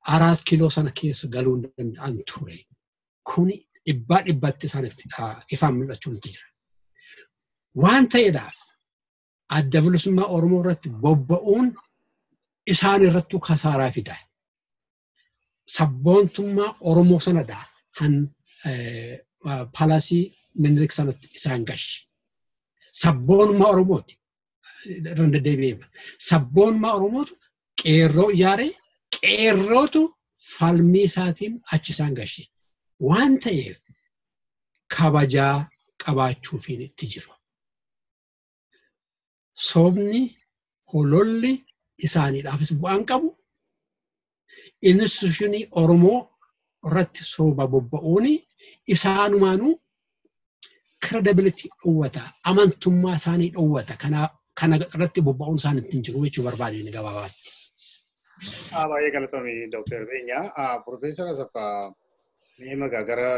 4 kiiloo sana keessa galuu danda'an ture. Kuni dhibbatti isaaniif ifaan mul'achuu nuti jira. Waan ta'eedhaaf adda bilisummaa Oromoo irratti bobba'uun isaan irrattuu kasaaraa fida. Sabboontummaa Oromoo sanadha han paalasii Minilik sanatti isaan gashi. Sabboonummaa Oromooti. Deebi'eema. Sabboonummaa Oromootu qeerroo ijaaree qeerrootu falmii isaatiin achi isaan gashi. Waan ta'eef kabajaa qabaachuufiin itti jiru. Soomni hololli isaaniidhaafis bu'aan qabu. Instituushinii Oromoo irratti sooba bobba'uun isaanumaanuu credibility dhowwata, amantummaa isaanii dhowwata. Kana irratti bobba'uun isaaniitti hin jiru jechuu barbaadeen gabaabaatti. Baay'ee galatoomii Dr. Beenyaa. Professor Asaffaa Mee gara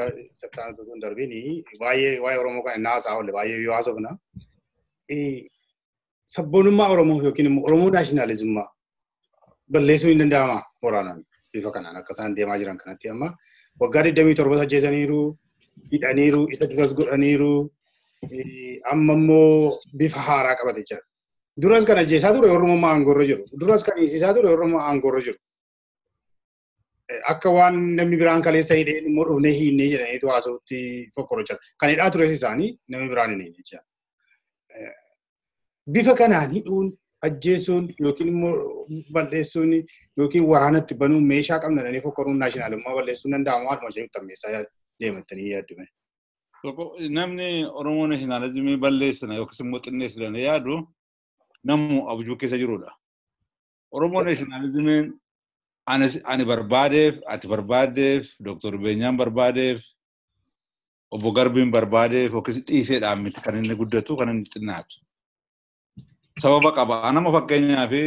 sabtaan tutuun darbini waa'ee Oromoo kana naasaa olle baay'ee yoo haasofna. Sabboonummaa Oromoo yookiin immoo Oromoo naashinaalizimmaa balleessuun hin danda'ama waraanaan bifa kanaan akka isaan deemaa jiran kanatti amma waggaa 27 ajjeesaniiru, hidhaniiru, isa duras godhaniiru, amma immoo bifa haaraa qabate jira. Duras kan ajjeesaa ture Oromummaa aangoorra jiru. Duras kan hiisisaa ture Oromummaa aangoorra jiru. Akka waan namni biraan kaleessa hidhee immoo dhufnee hiinnee jedhaniitu haasa'utti fokkorochaa. Kan hidhaa tures isaanii namni biraan hin hiine jecha. Bifa kanaan hidhuun ajjeesuun yookiin immoo balleessuun yookiin waraanatti banuun meeshaa qabna jedhanii fokkoruun naashinaaliummaa balleessuun danda'amu maaluma ishee uttammeessaa deemattanii yaaddume. Namni Oromoo naashinaalizimii balleessina yookiis immoo xinneessina yaadu namu abjuu keessa jirudha. Oromoo naashinaalizimiin ani barbaadeef, ati barbaadeef, Dr. Beenyaan barbaadeef, Obbo Garbiin barbaadeef yookiis dhiiseedhaan miti kan inni guddatu kan inni xinnaatu. Sababa qaba. Nama fakkeenyaa fi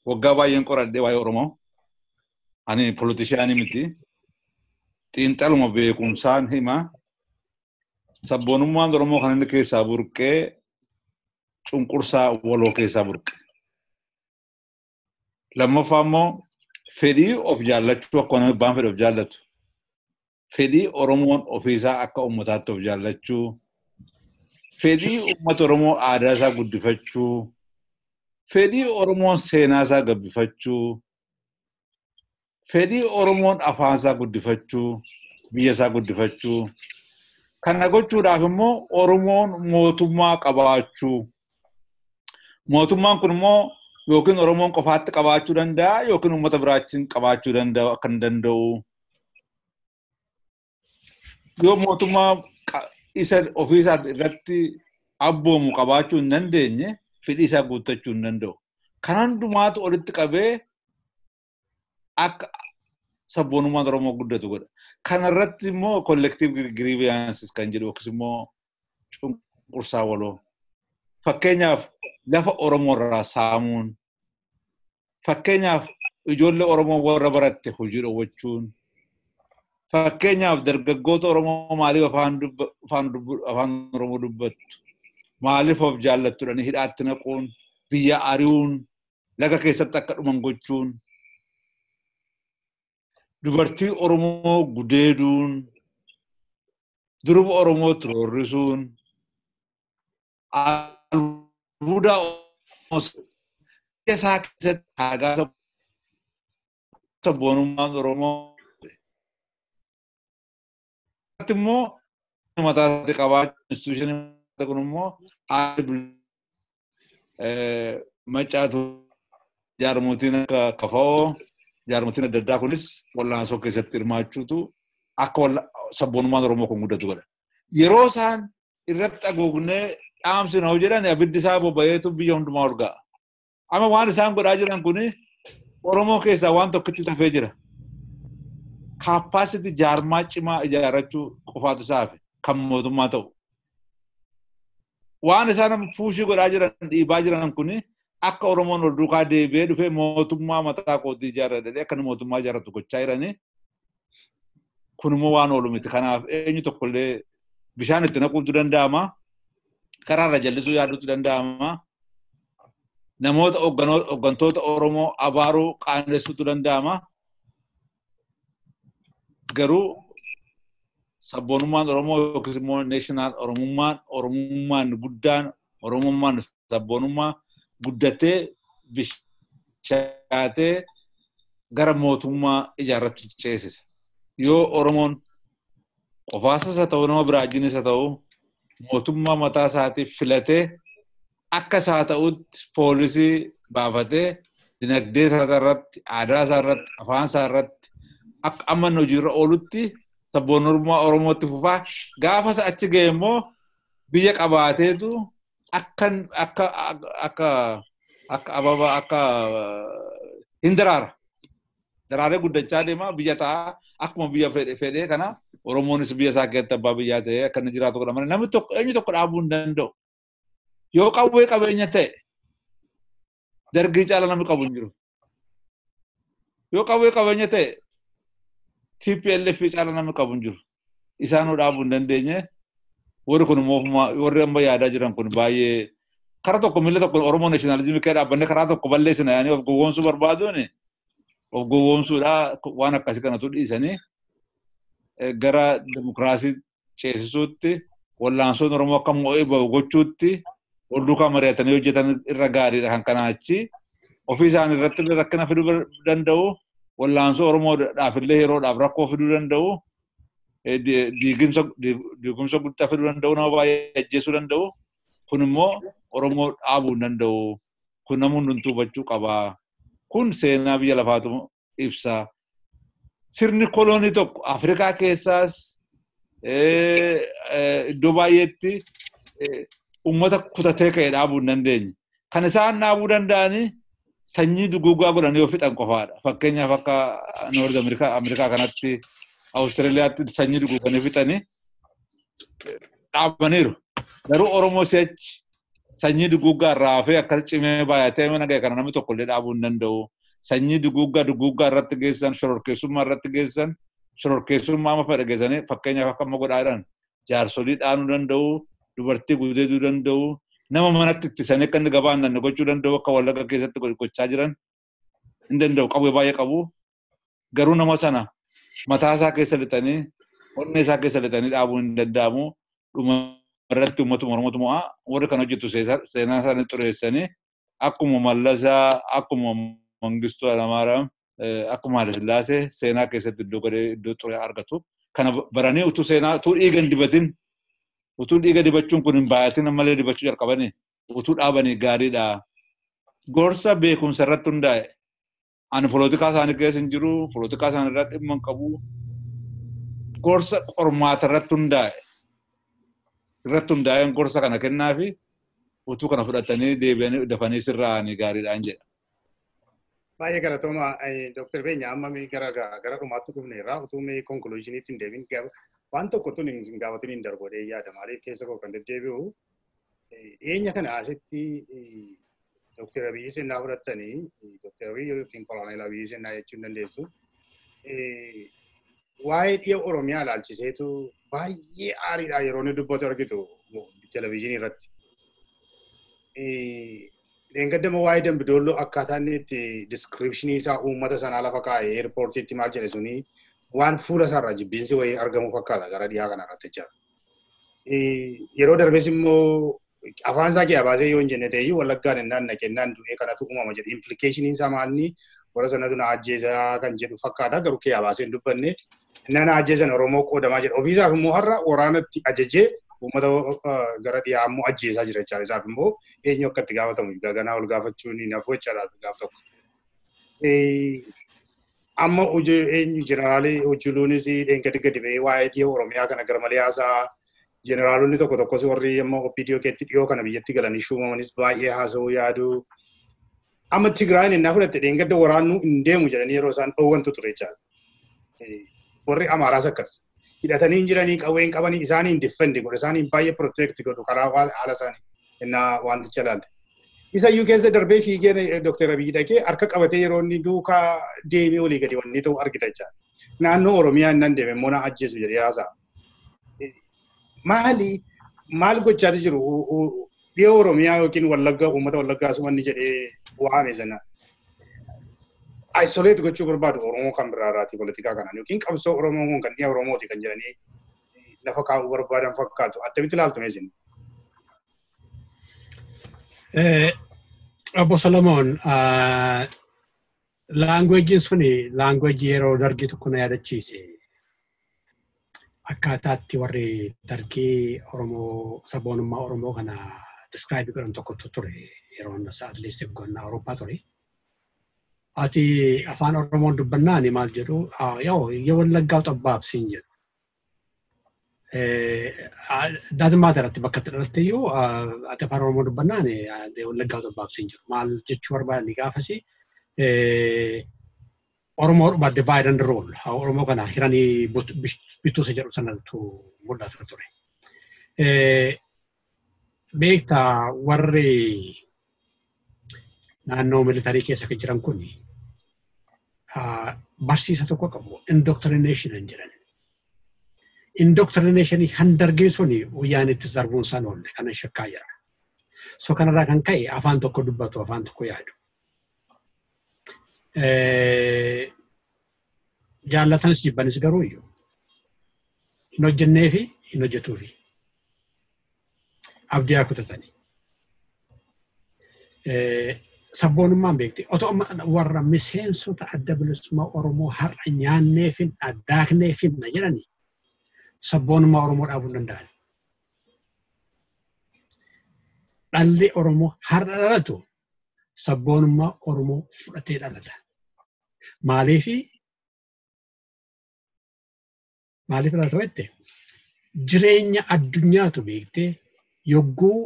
waggaa baay'een qoradhee waa'ee Oromoo. Ani politishaanii miti. Xiinxaluma beekumsaan hima. Sabboonummaan Oromoo kan inni keessaa burqee cunqursaa waloo keessaa burqe. Lammaffaa immoo fedhii of jaallachuu akka namni abbaan fedhe of jaallatu. Fedhii Oromoon ofiisaa akka uummataatti of jaallachuu. Fedhii uummata Oromoo aadaa isaa guddifachuu. Fedhii Oromoon seenaa isaa gabbifachuu. Fedhii Oromoon afaan isaa guddifachuu. Biyya isaa guddifachuu. Kana gochuudhaaf immoo Oromoon mootummaa qabaachuu. Mootummaan kun immoo yookiin Oromoon qofaatti qabaachuu danda'a yookiin uummata biraatiin qabaachuu danda'a kan danda'u. Yoo mootummaa isa ofiisaa irratti abboomu qabaachuu hin dandeenye fedhii isaa guuttachuu hin danda'u. Kan hundumaatu walitti qabee akka sabboonummaan Oromoo guddatu godha. Kana irratti immoo collective grievances kan jedhu yookiis immoo cunqursaa waloo. Fakkeenyaaf lafa Oromoo irraa saamuun. Fakkeenyaaf ijoollee Oromoo warra baratte hojii dhoowwachuun. Fakkeenyaaf dargaggoota Oromoo maaliif afaan Oromoo dubbattu? Maaliif of jaallattudhanii hidhaatti naquun, biyya ari'uun, laga keessatti akka dhuman gochuun. Dubartii Oromoo gudeeduun, durba Oromoo roorrisuun, albuudaa isaa keessatti haagaa sabboonummaan Oromoo immoo mataatti qabaachuu instituushinii kun immoo macaatu jaarmotiin akka kafa'oo jaarmotiin adda addaa kunis wallaansoo keessatti hirmaachuutu akka sabboonummaan Oromoo kun guddatu godha. Yeroo isaan irratti agoognee dhaamsina jedhan abiddi isaa bobba'eetu biyya hundumaa ol ga'a. Amma waan isaan godhaa jiran kuni Oromoo keessaa waan tokkitti tafee jira. Capacity jaarmaa cimaa ijaarrachuu qofaatu isaafi kan mootummaa ta'u. Waan isaan puushii godhaa jiran dhiibaa jiran kuni akka Oromoon ol duukaa deebi'ee dhufee mootummaa mataa kootii ijaarratee akka mootummaa ijaarratu gochaa jiranii kun immoo waan oolu miti. Kanaaf eenyu tokkollee bishaan itti naquutu danda'ama. Karaa irra jallisuu yaaduutu danda'ama. Namoota hooggantoota Oromoo abaaruu qaanessuutu danda'ama. Garuu sabboonummaan Oromoo yookiis immoo national Oromummaan guddaan Oromummaan sabboonummaa guddatee bishaatee gara mootummaa ijaarrachuutti ceesisa. Yoo Oromoon qofaasas haa ta'u nama biraajiinis haa ta'u mootummaa mataa isaatiif filatee akka isaa ta'utti poolisii baafatee dinagdee isaa irratti, aadaa isaa irratti, afaan isaa irratti akka amma hojiirra oolutti sabboonummaa Oromootti fufaa gaafa achi ga'e immoo biyya qabaateetu akka ababaa akka hin daraara. Daraaree guddachaa deema biyya ta'a akkuma biyya fedhee kana Oromoonis biyya isaa keessatti abbaa biyyaa ta'ee akka inni jiraatu godha. Namni tokko eenyu tokko dhaabuu hin danda'u. Yoo qawwee qabeenya ta'e dargii caala namni qabu hin jiru. Yoo qawwee qabeenya ta'e TPLF caala namni qabu hin jiru. Isaanuu dhaabuu hin dandeenye. Warri kun immoo warri amma yaadaa jiran kun baay'ee karaa tokko miila tokko Oromoo naashinaalizimii kee dhaabbanne karaa tokko balleessina yaanii of gowwoomsuu barbaaduuni. Of gowwoomsuudhaa waan akkasii kanatu dhiisanii gara dimokiraasii ceesisuutti wallaansoon Oromoo akka mo'ee bahu gochuutti ol duukaa mari'atanii hojjetan irra gaariidha kan kanaa achi ofii isaanii irratti rakkina fiduu danda'u wallaansoo Oromoodhaaf illee yeroodhaaf rakkoo fiduu danda'u diigumsa guddaa fiduu danda'u nama baay'ee ajjeesuu danda'u kun immoo Oromoo dhaabuu hin danda'u. Kun namoonni hunduu hubachuu qaba. Kun seenaa biyya lafaatu ibsa. Sirni koloonii tokko Afrikaa keessaas iddoo baay'eetti uummata kutatee ka'ee dhaabuu hin dandeenye. Kan isaan dhaabuu danda'anii sanyii duguugaa godhanii yoo fixan qofaadha. Fakkeenyaaf akka Noord Ameerikaa kanatti Awustiraaliyaatti sanyii duguuganii fixanii dhaabaniiru. Garuu Oromoo si'achi sanyii duguugaa irraa hafee akka cimee baay'atee mana ga'e kana namni tokko illee dhaabuu hin danda'u. Sanyii duguugaa irratti geessan, shororkeessummaa irratti geessan, shororkeessummaa amma fedha geessanii fakkeenyaaf akka amma godhaadhaan jaarsolii dhaanuu danda'u, dubartii gudeeduu danda'u, nama manatti ittisanii akka inni gabaan danne gochuu danda'u akka Wallagga keessatti gochaa jiran hin danda'u. Qabee baay'ee qabu. Garuu nama sana mataa isaa keessa lixanii, onnee isaa keessa lixanii dhaabuu hin danda'amu. Dhuma irratti uummatuma Oromootu mo'a. Warri kan hojjetu seenaa isaanii xureessanii akkuma Mallasaa, akkuma Mangistuu Hayilamaariyaam, akkuma Haile Sillaasee seenaa keessatti iddoo xuree argatu. Kana baranii utuu dhiiga hin dibatin, utuu dhiiga dibachuun kun hin baay'atin ammallee dibachuu jalqabanii, utuu dhaabanii gaariidha. Gorsa beekumsa irratti hundaa'e. Ani polootikaa isaanii keessa hin jiru, polootikaa isaanii irratti dhimma hin qabu. Gorsa qormaata irratti hundaa'e. Irratti hundaa'een gorsa kana kennaafi utuu kana fudhatanii deebi'anii dafanii sirraa'anii gaariidhaan jedha. Baay'ee galatooma Dr. Beenyaa amma gara dhumaatti dhufneerra utuu mee konkuluushiniitti hin deebiin waan tokko tun hin gaafatin hin darboodhee yaada maaliif keessa koo kan deddeebi'u dhiyeenya kana asitti Dr. Abiyyi Sennaa fudhatanii Dr. Abiyyi yookiin Koloneel Abiyyi Sennaa jechuun dandeessu waa'ee dhiya Oromiyaa ilaalchiseetu baay'ee aariidha yeroo inni dubbatu argitu televezyiinii irratti. Deengaddama waa'ee Dambidolloo akkaataa inni itti diskiripshinii isaa uummata sanaa lafa kaa'ee eerpoortiitti maal jedhe suni waan fuula isaarraa jibbiinsi wayii argamu fakkaata gara dhiyaa kana irratti jira. Yeroo darbes immoo afaan isaa kee baasee yoo hin jenne ta'eyyuu Wallaggaan innaan naqennaan du'ee kanatu uumama jedhe implikeeshiniin isaa maalni warra sanatu na ajjeesaa kan jedhu fakkaata garuu kee baasee hin dubbanne innaan ajjeesan Oromoo qoodamaa jedha. Ofiisaaf immoo har'a waraanatti ajajee uummata gara dhiyaa ammoo ajjeesaa jira jechaadha. Isaaf immoo eenyu akka itti gaafatamu gaganaa ol gaafachuun nafu jechaadha gaaf tokko. Amma eenyu jeneraalii hojjeluunis gadi ba'ee waa'ee dhiya Oromiyaa kana gara malee haasaa jeneraalonni tokko tokkos warri amma OPDO keetti dhiyoo kana biyyatti galanii shuumamanis baay'ee haasa'uu yaadu. Amma Tigraayin innaa fudhatte dheengadda waraannuu hin deemu jedhanii yeroo isaan dhoowwantu ture jechaadha. Warri Amaaraas akkas. Hidhatanii jiranii qawween qabanii isaanii hin diffendi godhu isaanii baay'ee protect godhu karaa haala isaanii innaa wanticha ilaalte. Isayyuu keessa darbee fiigee Dr. Abiyyi dhaqee harka qabatee yeroo inni duukaa deemee olii gadi wanni ta'u argita jechaadha. Naannoo Oromiyaa innaan deeme immoo na ajjeesu jedhee haasa'a. Maal gochaati jiru dhiya Oromiyaa yookiin Wallaggaa uummata Wallaggaa sumanni jedhee waame sana. Isolate gochuu barbaadu Oromoo kan biraaraati politikaa kanaan yookiin qabsoo Oromoo kan dhiya Oromooti kan jedhanii lafa kaa'uu barbaadan fakkaatu. Attamitti ilaaltu meeshin? Obbo Solomon, languagein suni language yeroo dargii tokko na yaadachiise. Akkaataatti warri dargii Oromoo sabboonummaa Oromoo kana describe godhan tokkotu ture yeroo nasa at least gonna Awurooppaa ture. Ati afaan Oromoon dubbannaan maal jedhu yoo Wallaggaa xabbaabsiin jedhu. Doesn't matter ati bakka dhalatte iyyuu ati afaan Oromoo dubbannaan Wallaggaa xabbaabsiin jedhu. Maal jechuu barbaadan gaafasi Oromoo dhuma divide and rule. Oromoo kana hiranii bituu isa jedhu sanatu mul'atu ture. Beektaa warri naannoo militarii keessa kan jiran kun barsiisa tokko qabu indoctrination hin jedhan. Indoctrination handargee suni wayyaanitti darbuun isaan oolle kanan shakkaa jira. So kanarraa kan ka'e afaan tokko dubbatu afaan tokko yaadu. Jaallatanis jibbanis garuu iyyuu hin hojjennee fi hin hojjetuufi abdii haa kutatanii. Sabboonummaan beekti. Otoo warra miseensota adda bilisummaa Oromoo har'a nyaannee fi addaaknee fi na jedhanii sabboonummaa Oromoo dhaabuu hin danda'an. dhalli Oromoo har'a dhalatu sabboonummaa Oromoo fudhatee dhalata. Maaliif dhalata jette? Jireenya addunyaatu beektee yogguu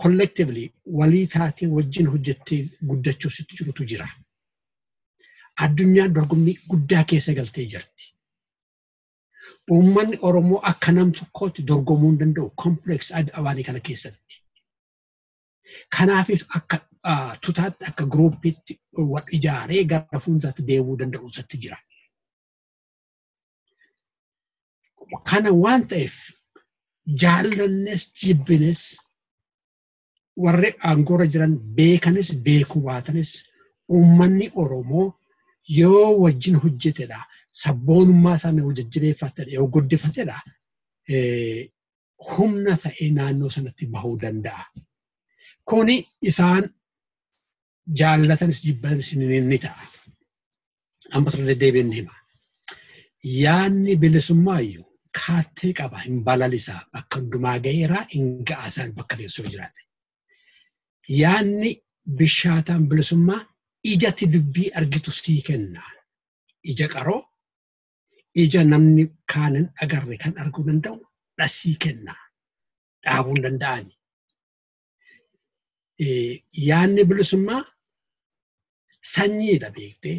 collectively walii taatee wajjin hojjettee guddachuu sitti jirutu jira. Addunyaan dorgommii guddaa keessa galtee jirti. Uummanni Oromoo akka nam tokkootti dorgomuu hin danda'u complex awaanii kana keessatti. Kanaafis akka tutaatti akka groupiitti wal ijaaree gara fuulduraatti deemuu danda'u isatti jira. Kana waan ta'eef jaallannes jibbines warri aangoorra jiran beekanis beekuu baatanis uummanni Oromoo yoo wajjin hojjetedha sabboonummaa isaanii jajjabeeffatedha yoo guddifatedha humna ta'ee naannoo sanatti bahuu danda'a. Kuni isaan jaallatanis jibbanis ni ta'a. Ammas deddeebiin ni hima. Yaanni bilisummaayyuu kaattee qaba hin balalisaa bakka hundumaa ga'eeraa hin ga'aasaan bakka keessoo jiraate. Yaanni bishaataan bilisummaa ijatti dubbii argitu sii kenna. Ija qaroo, ija namni kaanin agarre kan arguu danda'u dhasii kenna. Dhaabuu hin danda'ani. Yaanni bilisummaa sanyiidha beektee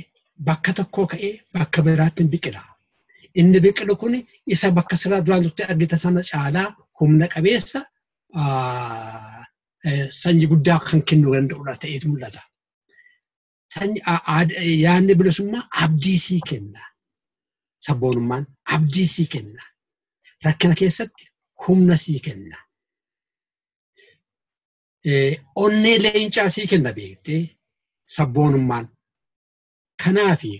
bakka tokkoo ka'ee bakka biraatti hin biqila. Inni biqilu kun isa bakka siraa duraan turte argita sana caalaa humna qabeessa sanyii guddaa kan kennuu danda'udha ta'eetu mul'ata. Yaanni bilisummaa abdii sii kenna. Sabboonummaan abdii sii kenna. Rakkina keessatti humna sii kenna. Onnee leencaa sii kenna beektee sabboonummaan. Kanaafi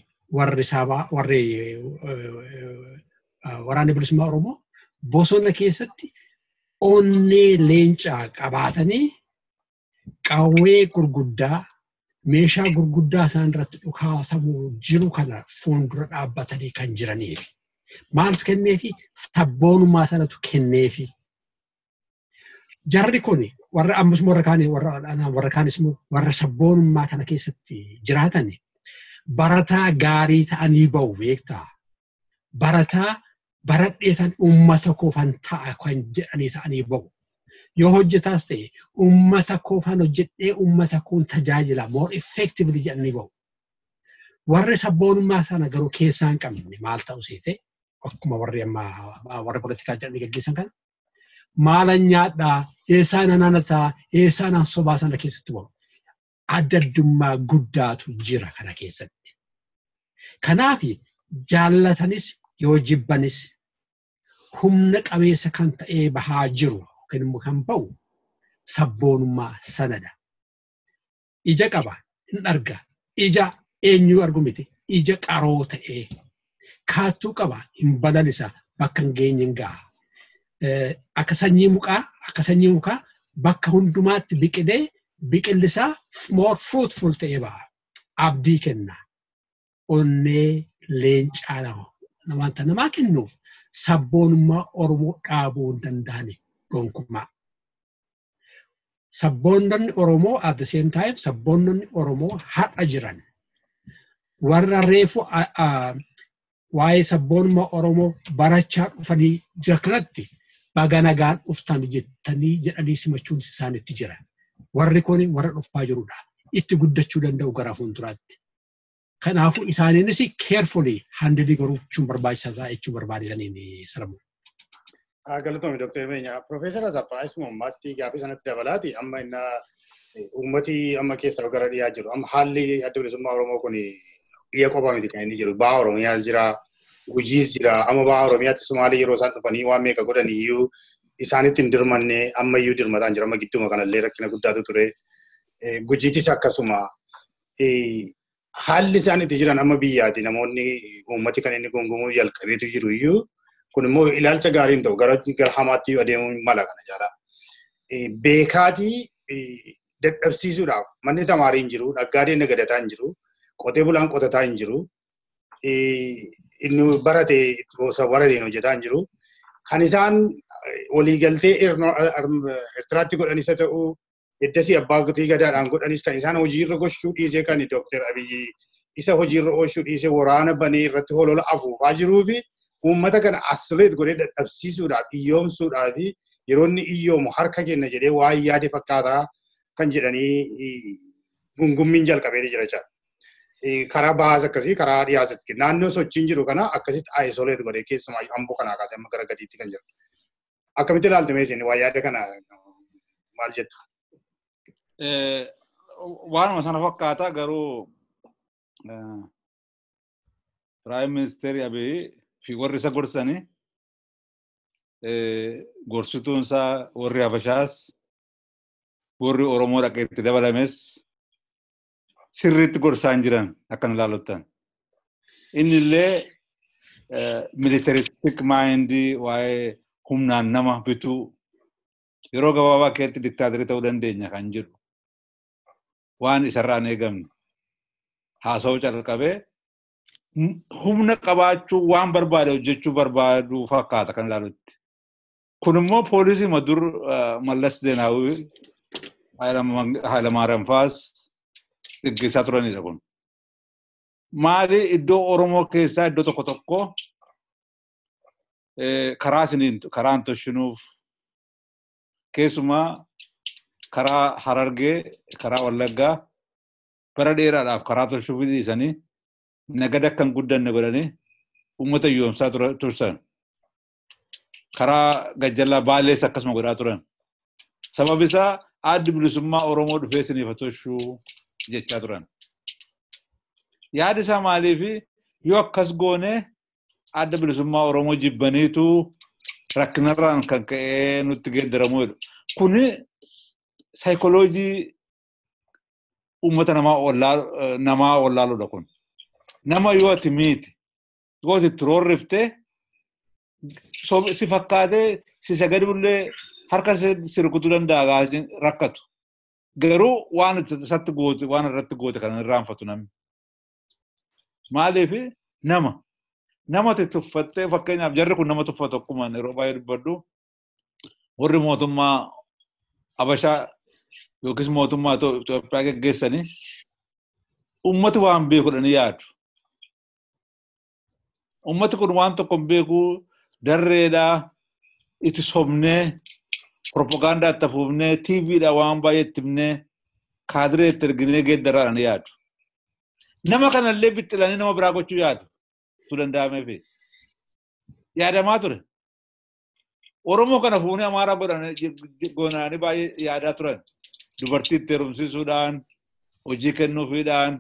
waraanni bilisummaa Oromoo bosona keessatti onnee leencaa qabaatanii qawwee gurguddaa meeshaa gurguddaa isaan irratti dhukaasamuu jiru kana fuuldura dhaabbatanii kan jiraniif. Maaltu kenneefi? Sabboonummaa sanatu kenneefi. Jarri kun warra ammas warra kaanis warra sabboonummaa kana keessatti jiraatan barataa gaarii ta'anii ba'u beektaa. Barataa baradheetan uummata koofan ta'a kan jedhanii ta'anii ba'u. Yoo hojjetaas ta'e uummata koofan hojjedhee uummata koon tajaajila more effectively jedhanii ba'u. Warri sabboonummaa sana garuu keessaa hin qabne maal ta'u seete akkuma warri politikaa jedhanii gaggeessan kana maalan nyaadhaa eessaan anaanataa eessaan sobaa sana keessatti ba'u. Addaddummaa guddaatu jira kana keessatti. Kanaaf jaallatanis yoo jibbanis humna qabeessa kan ta'ee bahaa jiru kan ba'u sabboonummaa sanadha. Ija qaba hin arga. Ija eenyuu argu miti. Ija qaroo ta'ee kaattuu qaba hin balalisa bakka hin geenye hin ga'a. Akka sanyii mukaa bakka hundumaatti biqilee biqillisaa more fruitful ta'ee ba'a. Abdii kenna. Onnee leencaa wanta namaa kennuuf sabboonummaa Oromoo dhaabuu hin danda'ani gonkumaa. Sabboonnonni Oromoo at the same time sabboonnonni Oromoo har'a jiran warra reefu waa'ee sabboonummaa Oromoo barachaa dhufanii jira kanatti baga nagaan dhuftan jettanii jedhanii simachuun isaanitti jira. Warri kun warra dhufaa jirudha. Itti guddachuu danda'u gara fuulduraatti. Kanaafuu isaaniinis carefully handle gochuun barbaachisaa jechuun barbaadanii Solomon. Galatoomii Dr. Beenyaa. Professor Asaffaa Ismummaatti gaaffii sanatti dabalaati amma inna uummati amma keessa gara dhiyaa jiru. Amma haalli adda bilisummaa Oromoo kun dhiya qophaa miti kan inni jiru. Baha Oromiyaas jira, Gujiis jira. Amma baha Oromiyaatti Somaalii yeroo isaan dhufanii waan meeqa godhan iyyuu isaanitti hin dirmanne amma iyyuu dirmataan jira. Amma gidduma kanallee rakkina guddaatu ture. Gujiitis akkasuma. Haalli isaan itti jiran amma biyyaati namoonni uummati kan inni gongomuu jalqabeetu jiru iyyuu kun immoo ilaalcha gaariin ta'u gara hamaatti adeemuu mala kana jaala. Beekaatii dadhabsiisuudhaaf manni tamaarii hin jiru, naggaadeen nagadataa hin jiru, qotee bulaan qotataa hin jiru, inni barate barateen hojjetaa hin jiru. kan isaan waliigaltee Eertiraatti godhanis haa ta'u eddasii abbaa gatii gadaadhaan godhanis kan isaan hojiirra gochuu dhiisee kan Dr. Abiyyi isa hojiirra oolchuu dhiisee waraana banee irratti holola afuufaa jiruu fi uummata kana asreet godhee dadhabsiisuudhaaf iyyoomsuudhaaf yeroo inni iyyoomu harka kenna jedhee waan yaade fakkaataa kan jedhanii gungummiin jalqabee jira jechuudha. Karaa baasa akkasii karaa dhiyaasatti naannoo sochiin jiru kana akkasitti isoleet godhee keessumaa amboo kanaa kaasee amma gara gadiitti kan jiru. Akkamitti ilaaltu isin waa yaada kana maal jettu? Waanuma sana fakkaataa garuu Prime Minister Abiy fi warri isa gorsanii gorsituun isaa warri Habashaas warri Oromoo dhaqeetti dabalames sirriitti gorsaan jiran akkan ilaalottan. Inni illee militaristic mind waa'ee humnaan nama bituu yeroo gabaabaa keessatti diktaatorii ta'uu dandeenya kan jedhu waan isarraan eegamne haasa'uu calqabee humna qabaachuu waan barbaade hojjechuu barbaadu fakkaata kan ilaalutti. Kun immoo poolisii madur Mallas Zeenaawii Hayilamaariyaam faas gaggeessaa turanidha kun. Maali iddoo Oromoo keessaa iddoo tokko tokko karaan toshinuuf keessumaa karaa Harargee, karaa Wallaggaa bara dheeraadhaaf karaa toshuuf dhiisanii nagada kan guddanne godhanii uummata iyyoomsaa tursan. Karaa Gajjallaa Baalees akkasuma godhaa turan. Sababi isaa addi bilisummaa Oromoo dhufee isiniif toshuu jechaa turan. Yaadi isaa maaliifi yoo akkas goone adda bilisummaa Oromoo jibbaniitu rakkinarraan kan ka'ee nutti geeddaramuu jedhu. Kuni saayikooloojii uummata namaa wallaaluudha kun. Nama yoo ati miite yoo ati itti roorriftee si fakkaatee si sagadi bullee harka sirkutuu danda'a rakkatu. Garuu waan isatti goote waan irratti goote kan irraanfatu namni. Maaliifi nama tuffattee fakkeenyaaf jarri kun nama tuffatu akkuma yeroo baay'ee dubbadhu warri mootummaa Habashaa yookiis mootummaa Itoophiyaa geggeessanii ummati waan beekudhanii yaadu. Ummati kun waan tokko hin beeku darreedhaa itti sobnee propagaandaa itti afuufnee TVdhaa waan baay'ee itti himnee kaadiree itti erginee geeddaraadhaan yaadu. Nama kanallee bixxilanii nama biraa gochuu yaadu. Tu danda'ameefi. Yaadamaa ture. Oromoo kana fuunee Amaaraa goonanii baay'ee yaadaa turan. Dubartii itti heerumsiisuudhaan, hojii kennuufiidhaan,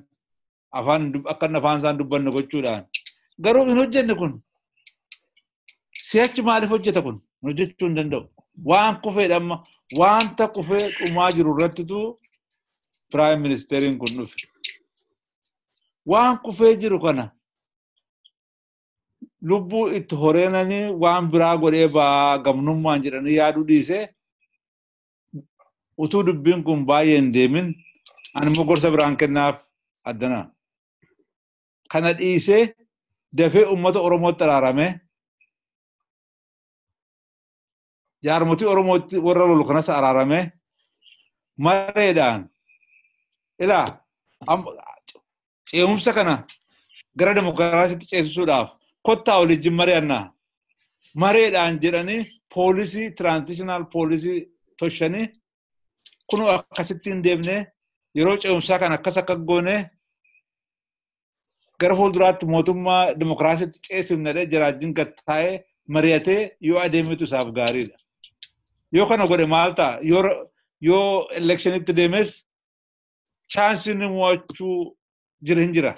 akka afaan isaan dubbanne gochuudhaan. Garuu hin hojjenne kun. Si'achi maaliif hojjeta kun? Hojjechuu hin danda'u. Waan kufeedha amma wanta kufee dhumaa jiru irrattitu Prime Ministeriin kun dhufe. Waan kufee jiru kana lubbuu itti horeenanii waan biraa godhee gamnummaan jedhanii yaaduu dhiisee utuu dubbiin kun baay'ee hin deemin ani immoo gorsa biraan kennaaf addanaa. Kana dhiisee dafee uummata Oromootti araaramee jaarmotii Oromootti warra lolu kanas araaramee mareedhaan ilaa ce'umsa kana gara demokiraasiitti ceesisuudhaaf kottaa waliin mari'annaa mareedhaan jedhanii poolisii tiraanzishinaal poolisii toshanii kunoo akkasitti hin deemnee yeroo ce'umsaa kana akkas akka goonee gara fuulduraatti mootummaa demokiraasiitti ceesifnedhee jiraajjiin gattaa'ee mari'atee yoo adeemitu isaaf gaariidha. Yoo kana godhe maal ta'a? Yoo elekshinitti deemes chaansiin mo'achuu hin jira.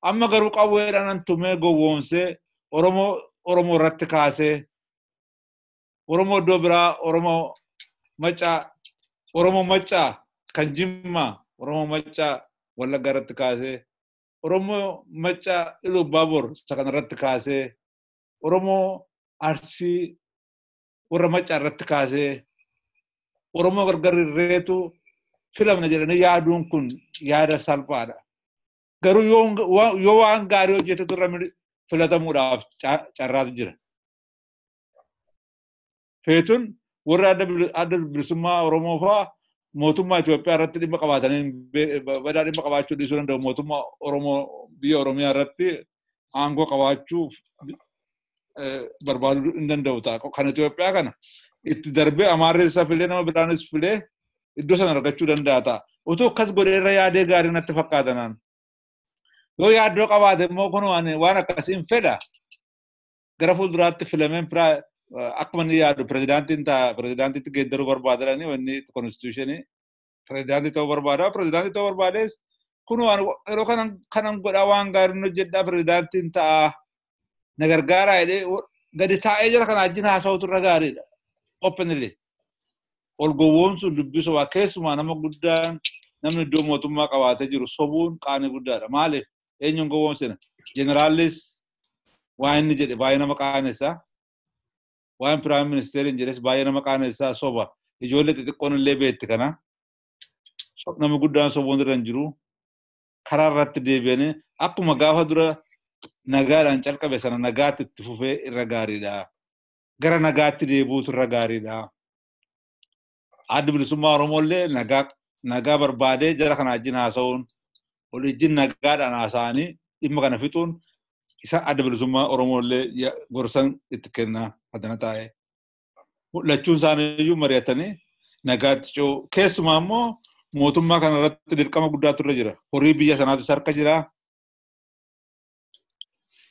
Amma garuu qawweedhaan tumee gowwoomsee Oromoo irratti kaasee Oromoo iddoo biraa Oromoo Maccaa kan Jimmaa Oromoo Maccaa Wallaggaa irratti kaasee Oromoo Maccaa Iluu Baabur isa kana irratti kaasee Oromoo Arsii warra Maccaa irratti kaasee Oromoo gargarreetu filamna jedhanii yaaduun kun yaada salphaadha. Garuu yoo waan gaarii hojjetetu irra filatamuudhaaf carraatu jira. feetun warra adda bilisummaa Oromoo fa'aa mootummaa Itoophiyaa irratti dhimma qabaatanii badaa dhimma qabaachuu dhiisuu danda'u mootummaa Oromoo biyya Oromiyaa irratti aangoo qabaachuuf barbaaduu hin danda'u ta'a. Kan Itoophiyaa kana itti darbee Amaarreessaa filee nama biraanis filee iddoo sana argachuu danda'a ta'a. Otoo akkas godheerra yaadee gaarii natti fakkaatanaan. Yoo yaaddoo qabaate immoo kun waan akkasiin fedha. Gara fuulduraatti filameen akkuma inni yaadu pirezidaantiitti geeddaruu barbaadanii wanni konstituushinii pirezidaantii ta'uu barbaada. Pirezidaantii ta'uu barbaadees kun yeroo kanan godhaa waan gaarii hojjedhaa pirezidaantiin ta'a. Na gargaaraa jedhee gadi taa'ee jira kana wajjin haasa'utu irra gaariidha. Openly. Ol gowwoomsuun dubbisu waa keessumaa nama guddaan namni iddoo mootummaa qabaatee jiru sobuun qaanii guddaadha. Maaliif eenyuun gowwoomsina? Jeneraallis waan inni jedhe baay'ee nama qaanessaa. Waan piraayim ministeeriin jedhes baay'ee nama qaanessaa soba. Ijoollee xixiqqoon illee beetti kana. Nama guddaan sobuun irra hin jiru. Karaa irratti deebi'anii akkuma gaafa dura nagaadhaan calqabe sana nagaatti itti fufee irra gaariidha. Gara nagaatti deebi'uutu irra gaariidha. Adda bilisummaa Oromoollee nagaa barbaadee jara kana wajjin haasa'uun waliin nagaadhaan haasa'anii dhimma kana fixuun isa adda bilisummaa Oromoollee gorsan itti kennaa adana taa'ee. Lachuun isaaniiyyuu mari'atanii nagaatti ce'u. Keessumaa immoo mootummaa kana irratti dirqama guddaatu irra jira. Horii biyya sanaatu harka jira.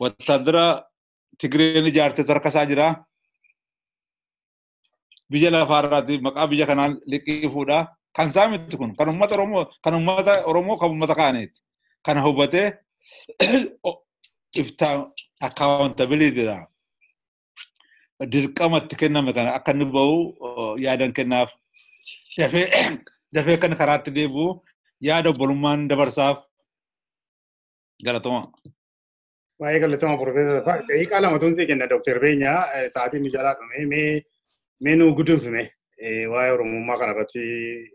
Wattaadara Tigireen ijaarteetu harka isaa jira. Biyya lafaarraati maqaa biyya kanaan liqiifuudha. Kan isaa miti kun kan uummata Oromoo kan uummata kaaniiti. Kana hubatee iftaa accountabilityidha. Dirqamatti kenname kana akka inni bahu yaadan kennaaf. Dafee kan karaatti deebi'u yaada obbolummaan dabarsaaf galatoma. Baay'ee galatoma Profeesar. Daqiiqaa lama tun kenna Dr. Beenyaa sa'aatiin nu jalaa dhume mee nu gudunfime waa'ee Oromummaa kanarratti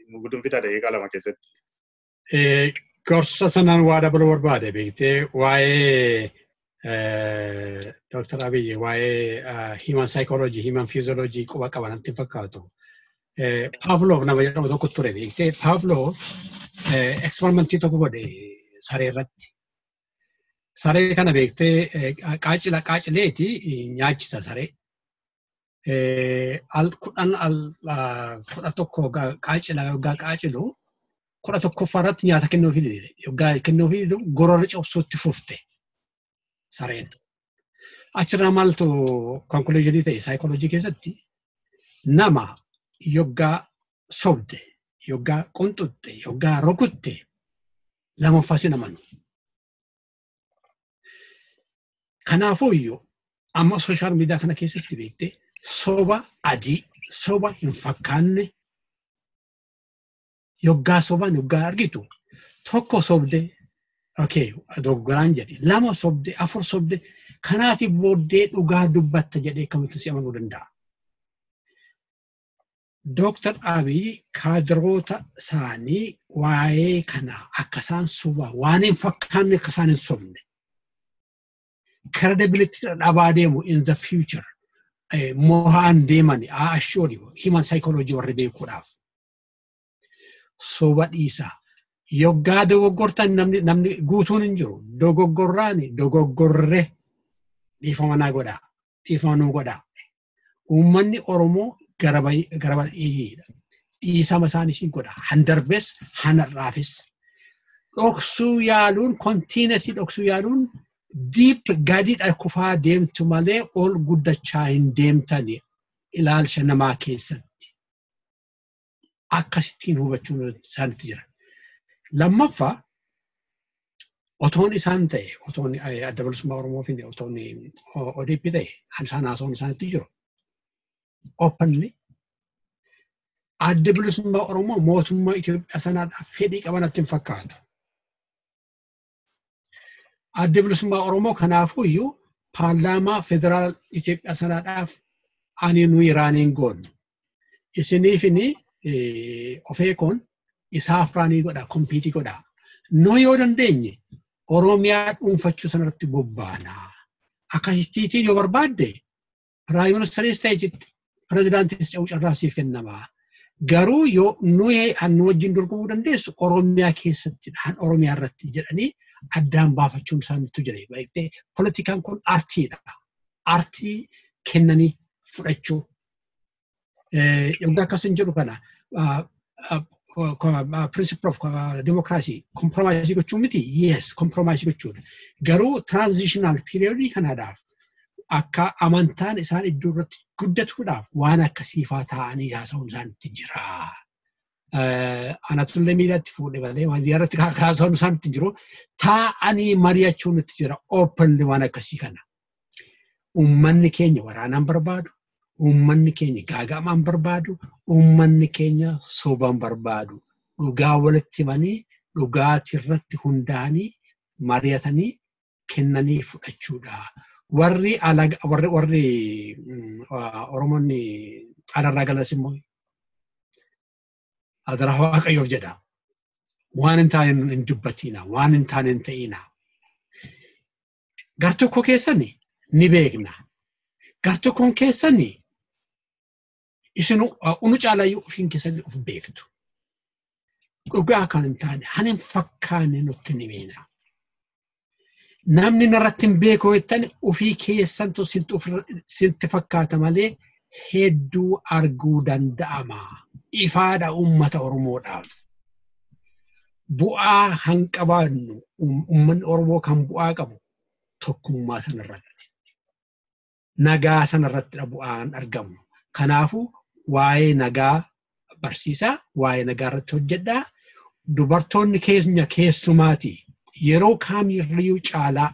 nu gudunfita daqiiqaa lama keessatti. Gorsa sanaan waa dabaluu barbaade beektee waa'ee Dr. Abiyyi waa'ee human psychology, human physiology quba qabanatti fakkaatu. Pavlov nama jedhamu tokko ture beektee Pavlov eksperimentii tokko godhe saree irratti. Saree kana beektee qaacileeti nyaachisa saree. Kudha tokko yoggaa qaacilu kudha tokkoffaarratti nyaata kennuufii yoggaa kennuufii gorora cabsuutti fufte sareen. Achirraa maaltu konkuluuzinii ta'e saayikooloojii keessatti nama yoggaa sobde, yoggaa qunxutte, yoggaa rukutte lammaffaa si namanu. Kanaafuu iyyuu amma sooshaal miidiyaa kana keessatti beektee soba adii, soba hin fakkaanne yoggaa soban yoggaa argitu tokko sobde dogoggoraan jedhe lama sobde afur sobde kanaatiif booddee dhugaa dubbatta jedhee kamitti si amanuu danda'a. Dr. Abiyyi kaadiroota isaanii waa'ee kana akka isaan soba waan hin fakkaanne akka isaan hin sobne. Credibility dhabaa deemu in the future. Mohaan deemani assure you human psychology warri beekuudhaaf. Soba dhiisaa. Yoggaa dogoggortan namni guutuun hin jiru. Dogoggorraani dogoggorre dhiifama naa godhaa. Dhiifama nuu godhaa. Uummanni Oromoo garaba dhiiyiidha. Dhiisama isaanii godha. Handarbes hanarraafis. Dhoksuu yaaluun kontiinasii dhoksuu yaaluun deep gadiidha kufaa deemtu malee ol guddachaa hin deemtani ilaalcha namaa keessatti. Akkasittiin hubachuun isaanitti jira. Lammaffaa otoon isaan ta'e, otoon adda bilisummaa Oromoo fi otoon ODP ta'e, isaan haasawuun isaanitti jiru. Openly adda bilisummaa Oromoo mootummaa Itoophiyaa sanaadhaaf fedhii qabanatti hin fakkaatu. Adda bilisummaa Oromoo kanaafuu iyyuu paarlaamaa federaal Itoophiyaa sanaadhaaf ani nu Iraaniin goonu. Isiniifini ofeekoon isaaf raanii godha, kompiitii godha. No yoo dandeenye Oromiyaa dhuunfachuu sanarratti bobbaana. Akkasittiin yoo barbaadde piraayim ministeriis ta'e jetti pirezidaantii ce'uu carraasiif kennamaa. Garuu yoo nuyi hannu wajjin dorgomuu dandeessu Oromiyaa keessattidha. Han Oromiyaa irratti jedhanii addaan baafachuun isaaniitu jira. Politikaan kun artiidha. Artii kennanii fudhachuu. Yookaan akkasumas jedhu kana principle of democracy compromise gochuu miti. Yes, compromise gochuudha. Garuu transitional period kanaadhaaf akka amantaan isaan iddoo irratti guddatuudhaaf waan akkasiifaa ta'anii haasa'uun isaanitti jira. Anatollee miidiyaatti fuudhee malee waan irratti haasa'uun isaanitti jiru taa'anii mari'achuun itti jira openly waan akkasii kana. Uummanni keenya waraanaan barbaadu, uummanni keenya gaaga'amaan barbaadu, uummanni keenya sobaan barbaadu. Dhugaa walitti himanii dhugaatii irratti hundaa'anii mari'atanii kennanii fudhachuudha. Warri Oromoonni alarraa galas immoo adara Waaqayyoof jedha. Waan hin taane hin dubbatiina, waan hin taane hin ta'ina. Gar tokko keessanii ni beekna. Gar tokkoon keessanii isin unu caalayyuu ofiin keessanii of beektu. Dhugaa kan hin taane, han hin fakkaanne nutti ni beena. Namni narratti hin beeku jettan ofii keessantu sitti fakkaata malee hedduu arguu danda'ama. Ifaadha uummata Oromoodhaaf. Bu'aa han qabaannu uummanni Oromoo kan bu'aa qabu tokkummaa sanarratti. Nagaa sanarrattidha bu'aan argamu. Kanaafuu waa'ee nagaa barsiisaa, waa'ee nagaa irratti hojjedhaa. Dubartoonni keenya keessumaatii. Yeroo kamiyyuu caalaa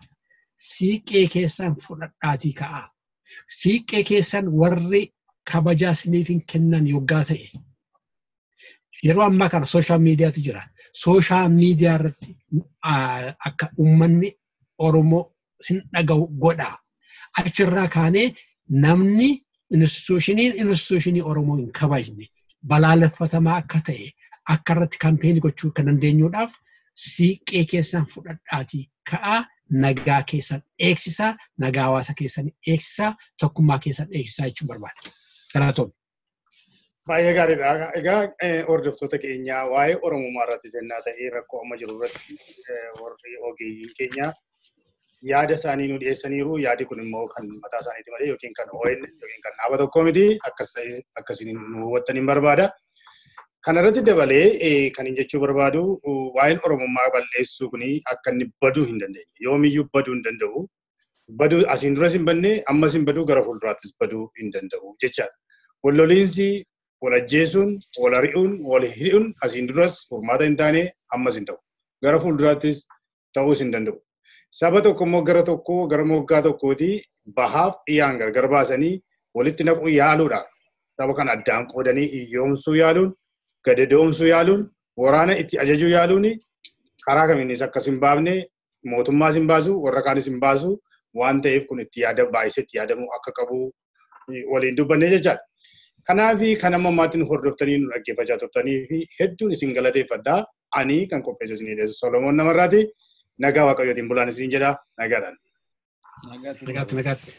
siiqqee keessan fudhadhaatii ka'a. Siiqqee keessan warri kabajaa isiniif hin kennan yoggaa ta'e. Yeroo ammaa kana sooshaal miidiyaatu jira. Sooshaal miidiyaa irratti akka uummanni Oromoo sin dhaga'u godha. Achirraa kaanee namni instituushinii Oromoo hin kabajne balaaleffatamaa akka ta'e akka irratti kampeenii gochuu kan dandeenyuudhaaf siiqqee keessan fudhadhaatii ka'a. Nagaa keessan eegsisaa, nagaa hawaasa keessan eegsisaa, tokkummaa keessan eegsisaa jechuun barbaada. Galatoomne. Baay'ee gaariidha. Egaa hordoftoota keenyaa waa'ee Oromummaa irratti seenaa ta'ee rakkoo amma jiru irratti warri ogeeyyiin keenya yaada isaanii nu dhiyeessaniiru. Yaadi kun immoo kan mataa isaaniiti malee yookiin kan ONN yookiin kan dhaaba tokkoo miti. Akkasiin nu hubattaniin barbaada. Kana irratti dabalee kan jechuu barbaadu waa'een Oromummaa balleessuu kuni akka inni baduu hin dandeenye. Yoomiyyuu baduu hin danda'u. Baduu asiin duras hin badne ammas hin baduu gara fuulduraattis baduu hin danda'u jechaadha. Walloliinsi wal ajjeesuun, wal ari'uun, wal hidhuun asiin duras furmaata hin taane ammas hin ta'u. Gara fuulduraattis ta'uus hin danda'u. Saba tokko immoo gara moggaa tokkooti bahaaf dhiyaan gargar baasanii walitti naquu yaaluudhaaf saba kana addaan qoodanii hiyyoomsuu yaaluun, gadadoomsuu yaaluun, waraana itti ajajuu yaaluun karaa kamiinis akkas hin baafne mootummaas hin baasu, warra kaanis hin baasu waan ta'eef kun itti baay'isee itti yaadamuu akka qabu waliin dubbanne jechaadha. Kanaaf kan amma maatiin hordoftanii nu dhaggeeffachaa turtanii fi hedduun isin galateeffadhaa. Ani kan Qopheessaan Solomon Namarraati. Nagaa Waaqayyootiin bulaan isin jedha. Nagaadhaan. Nagaatti.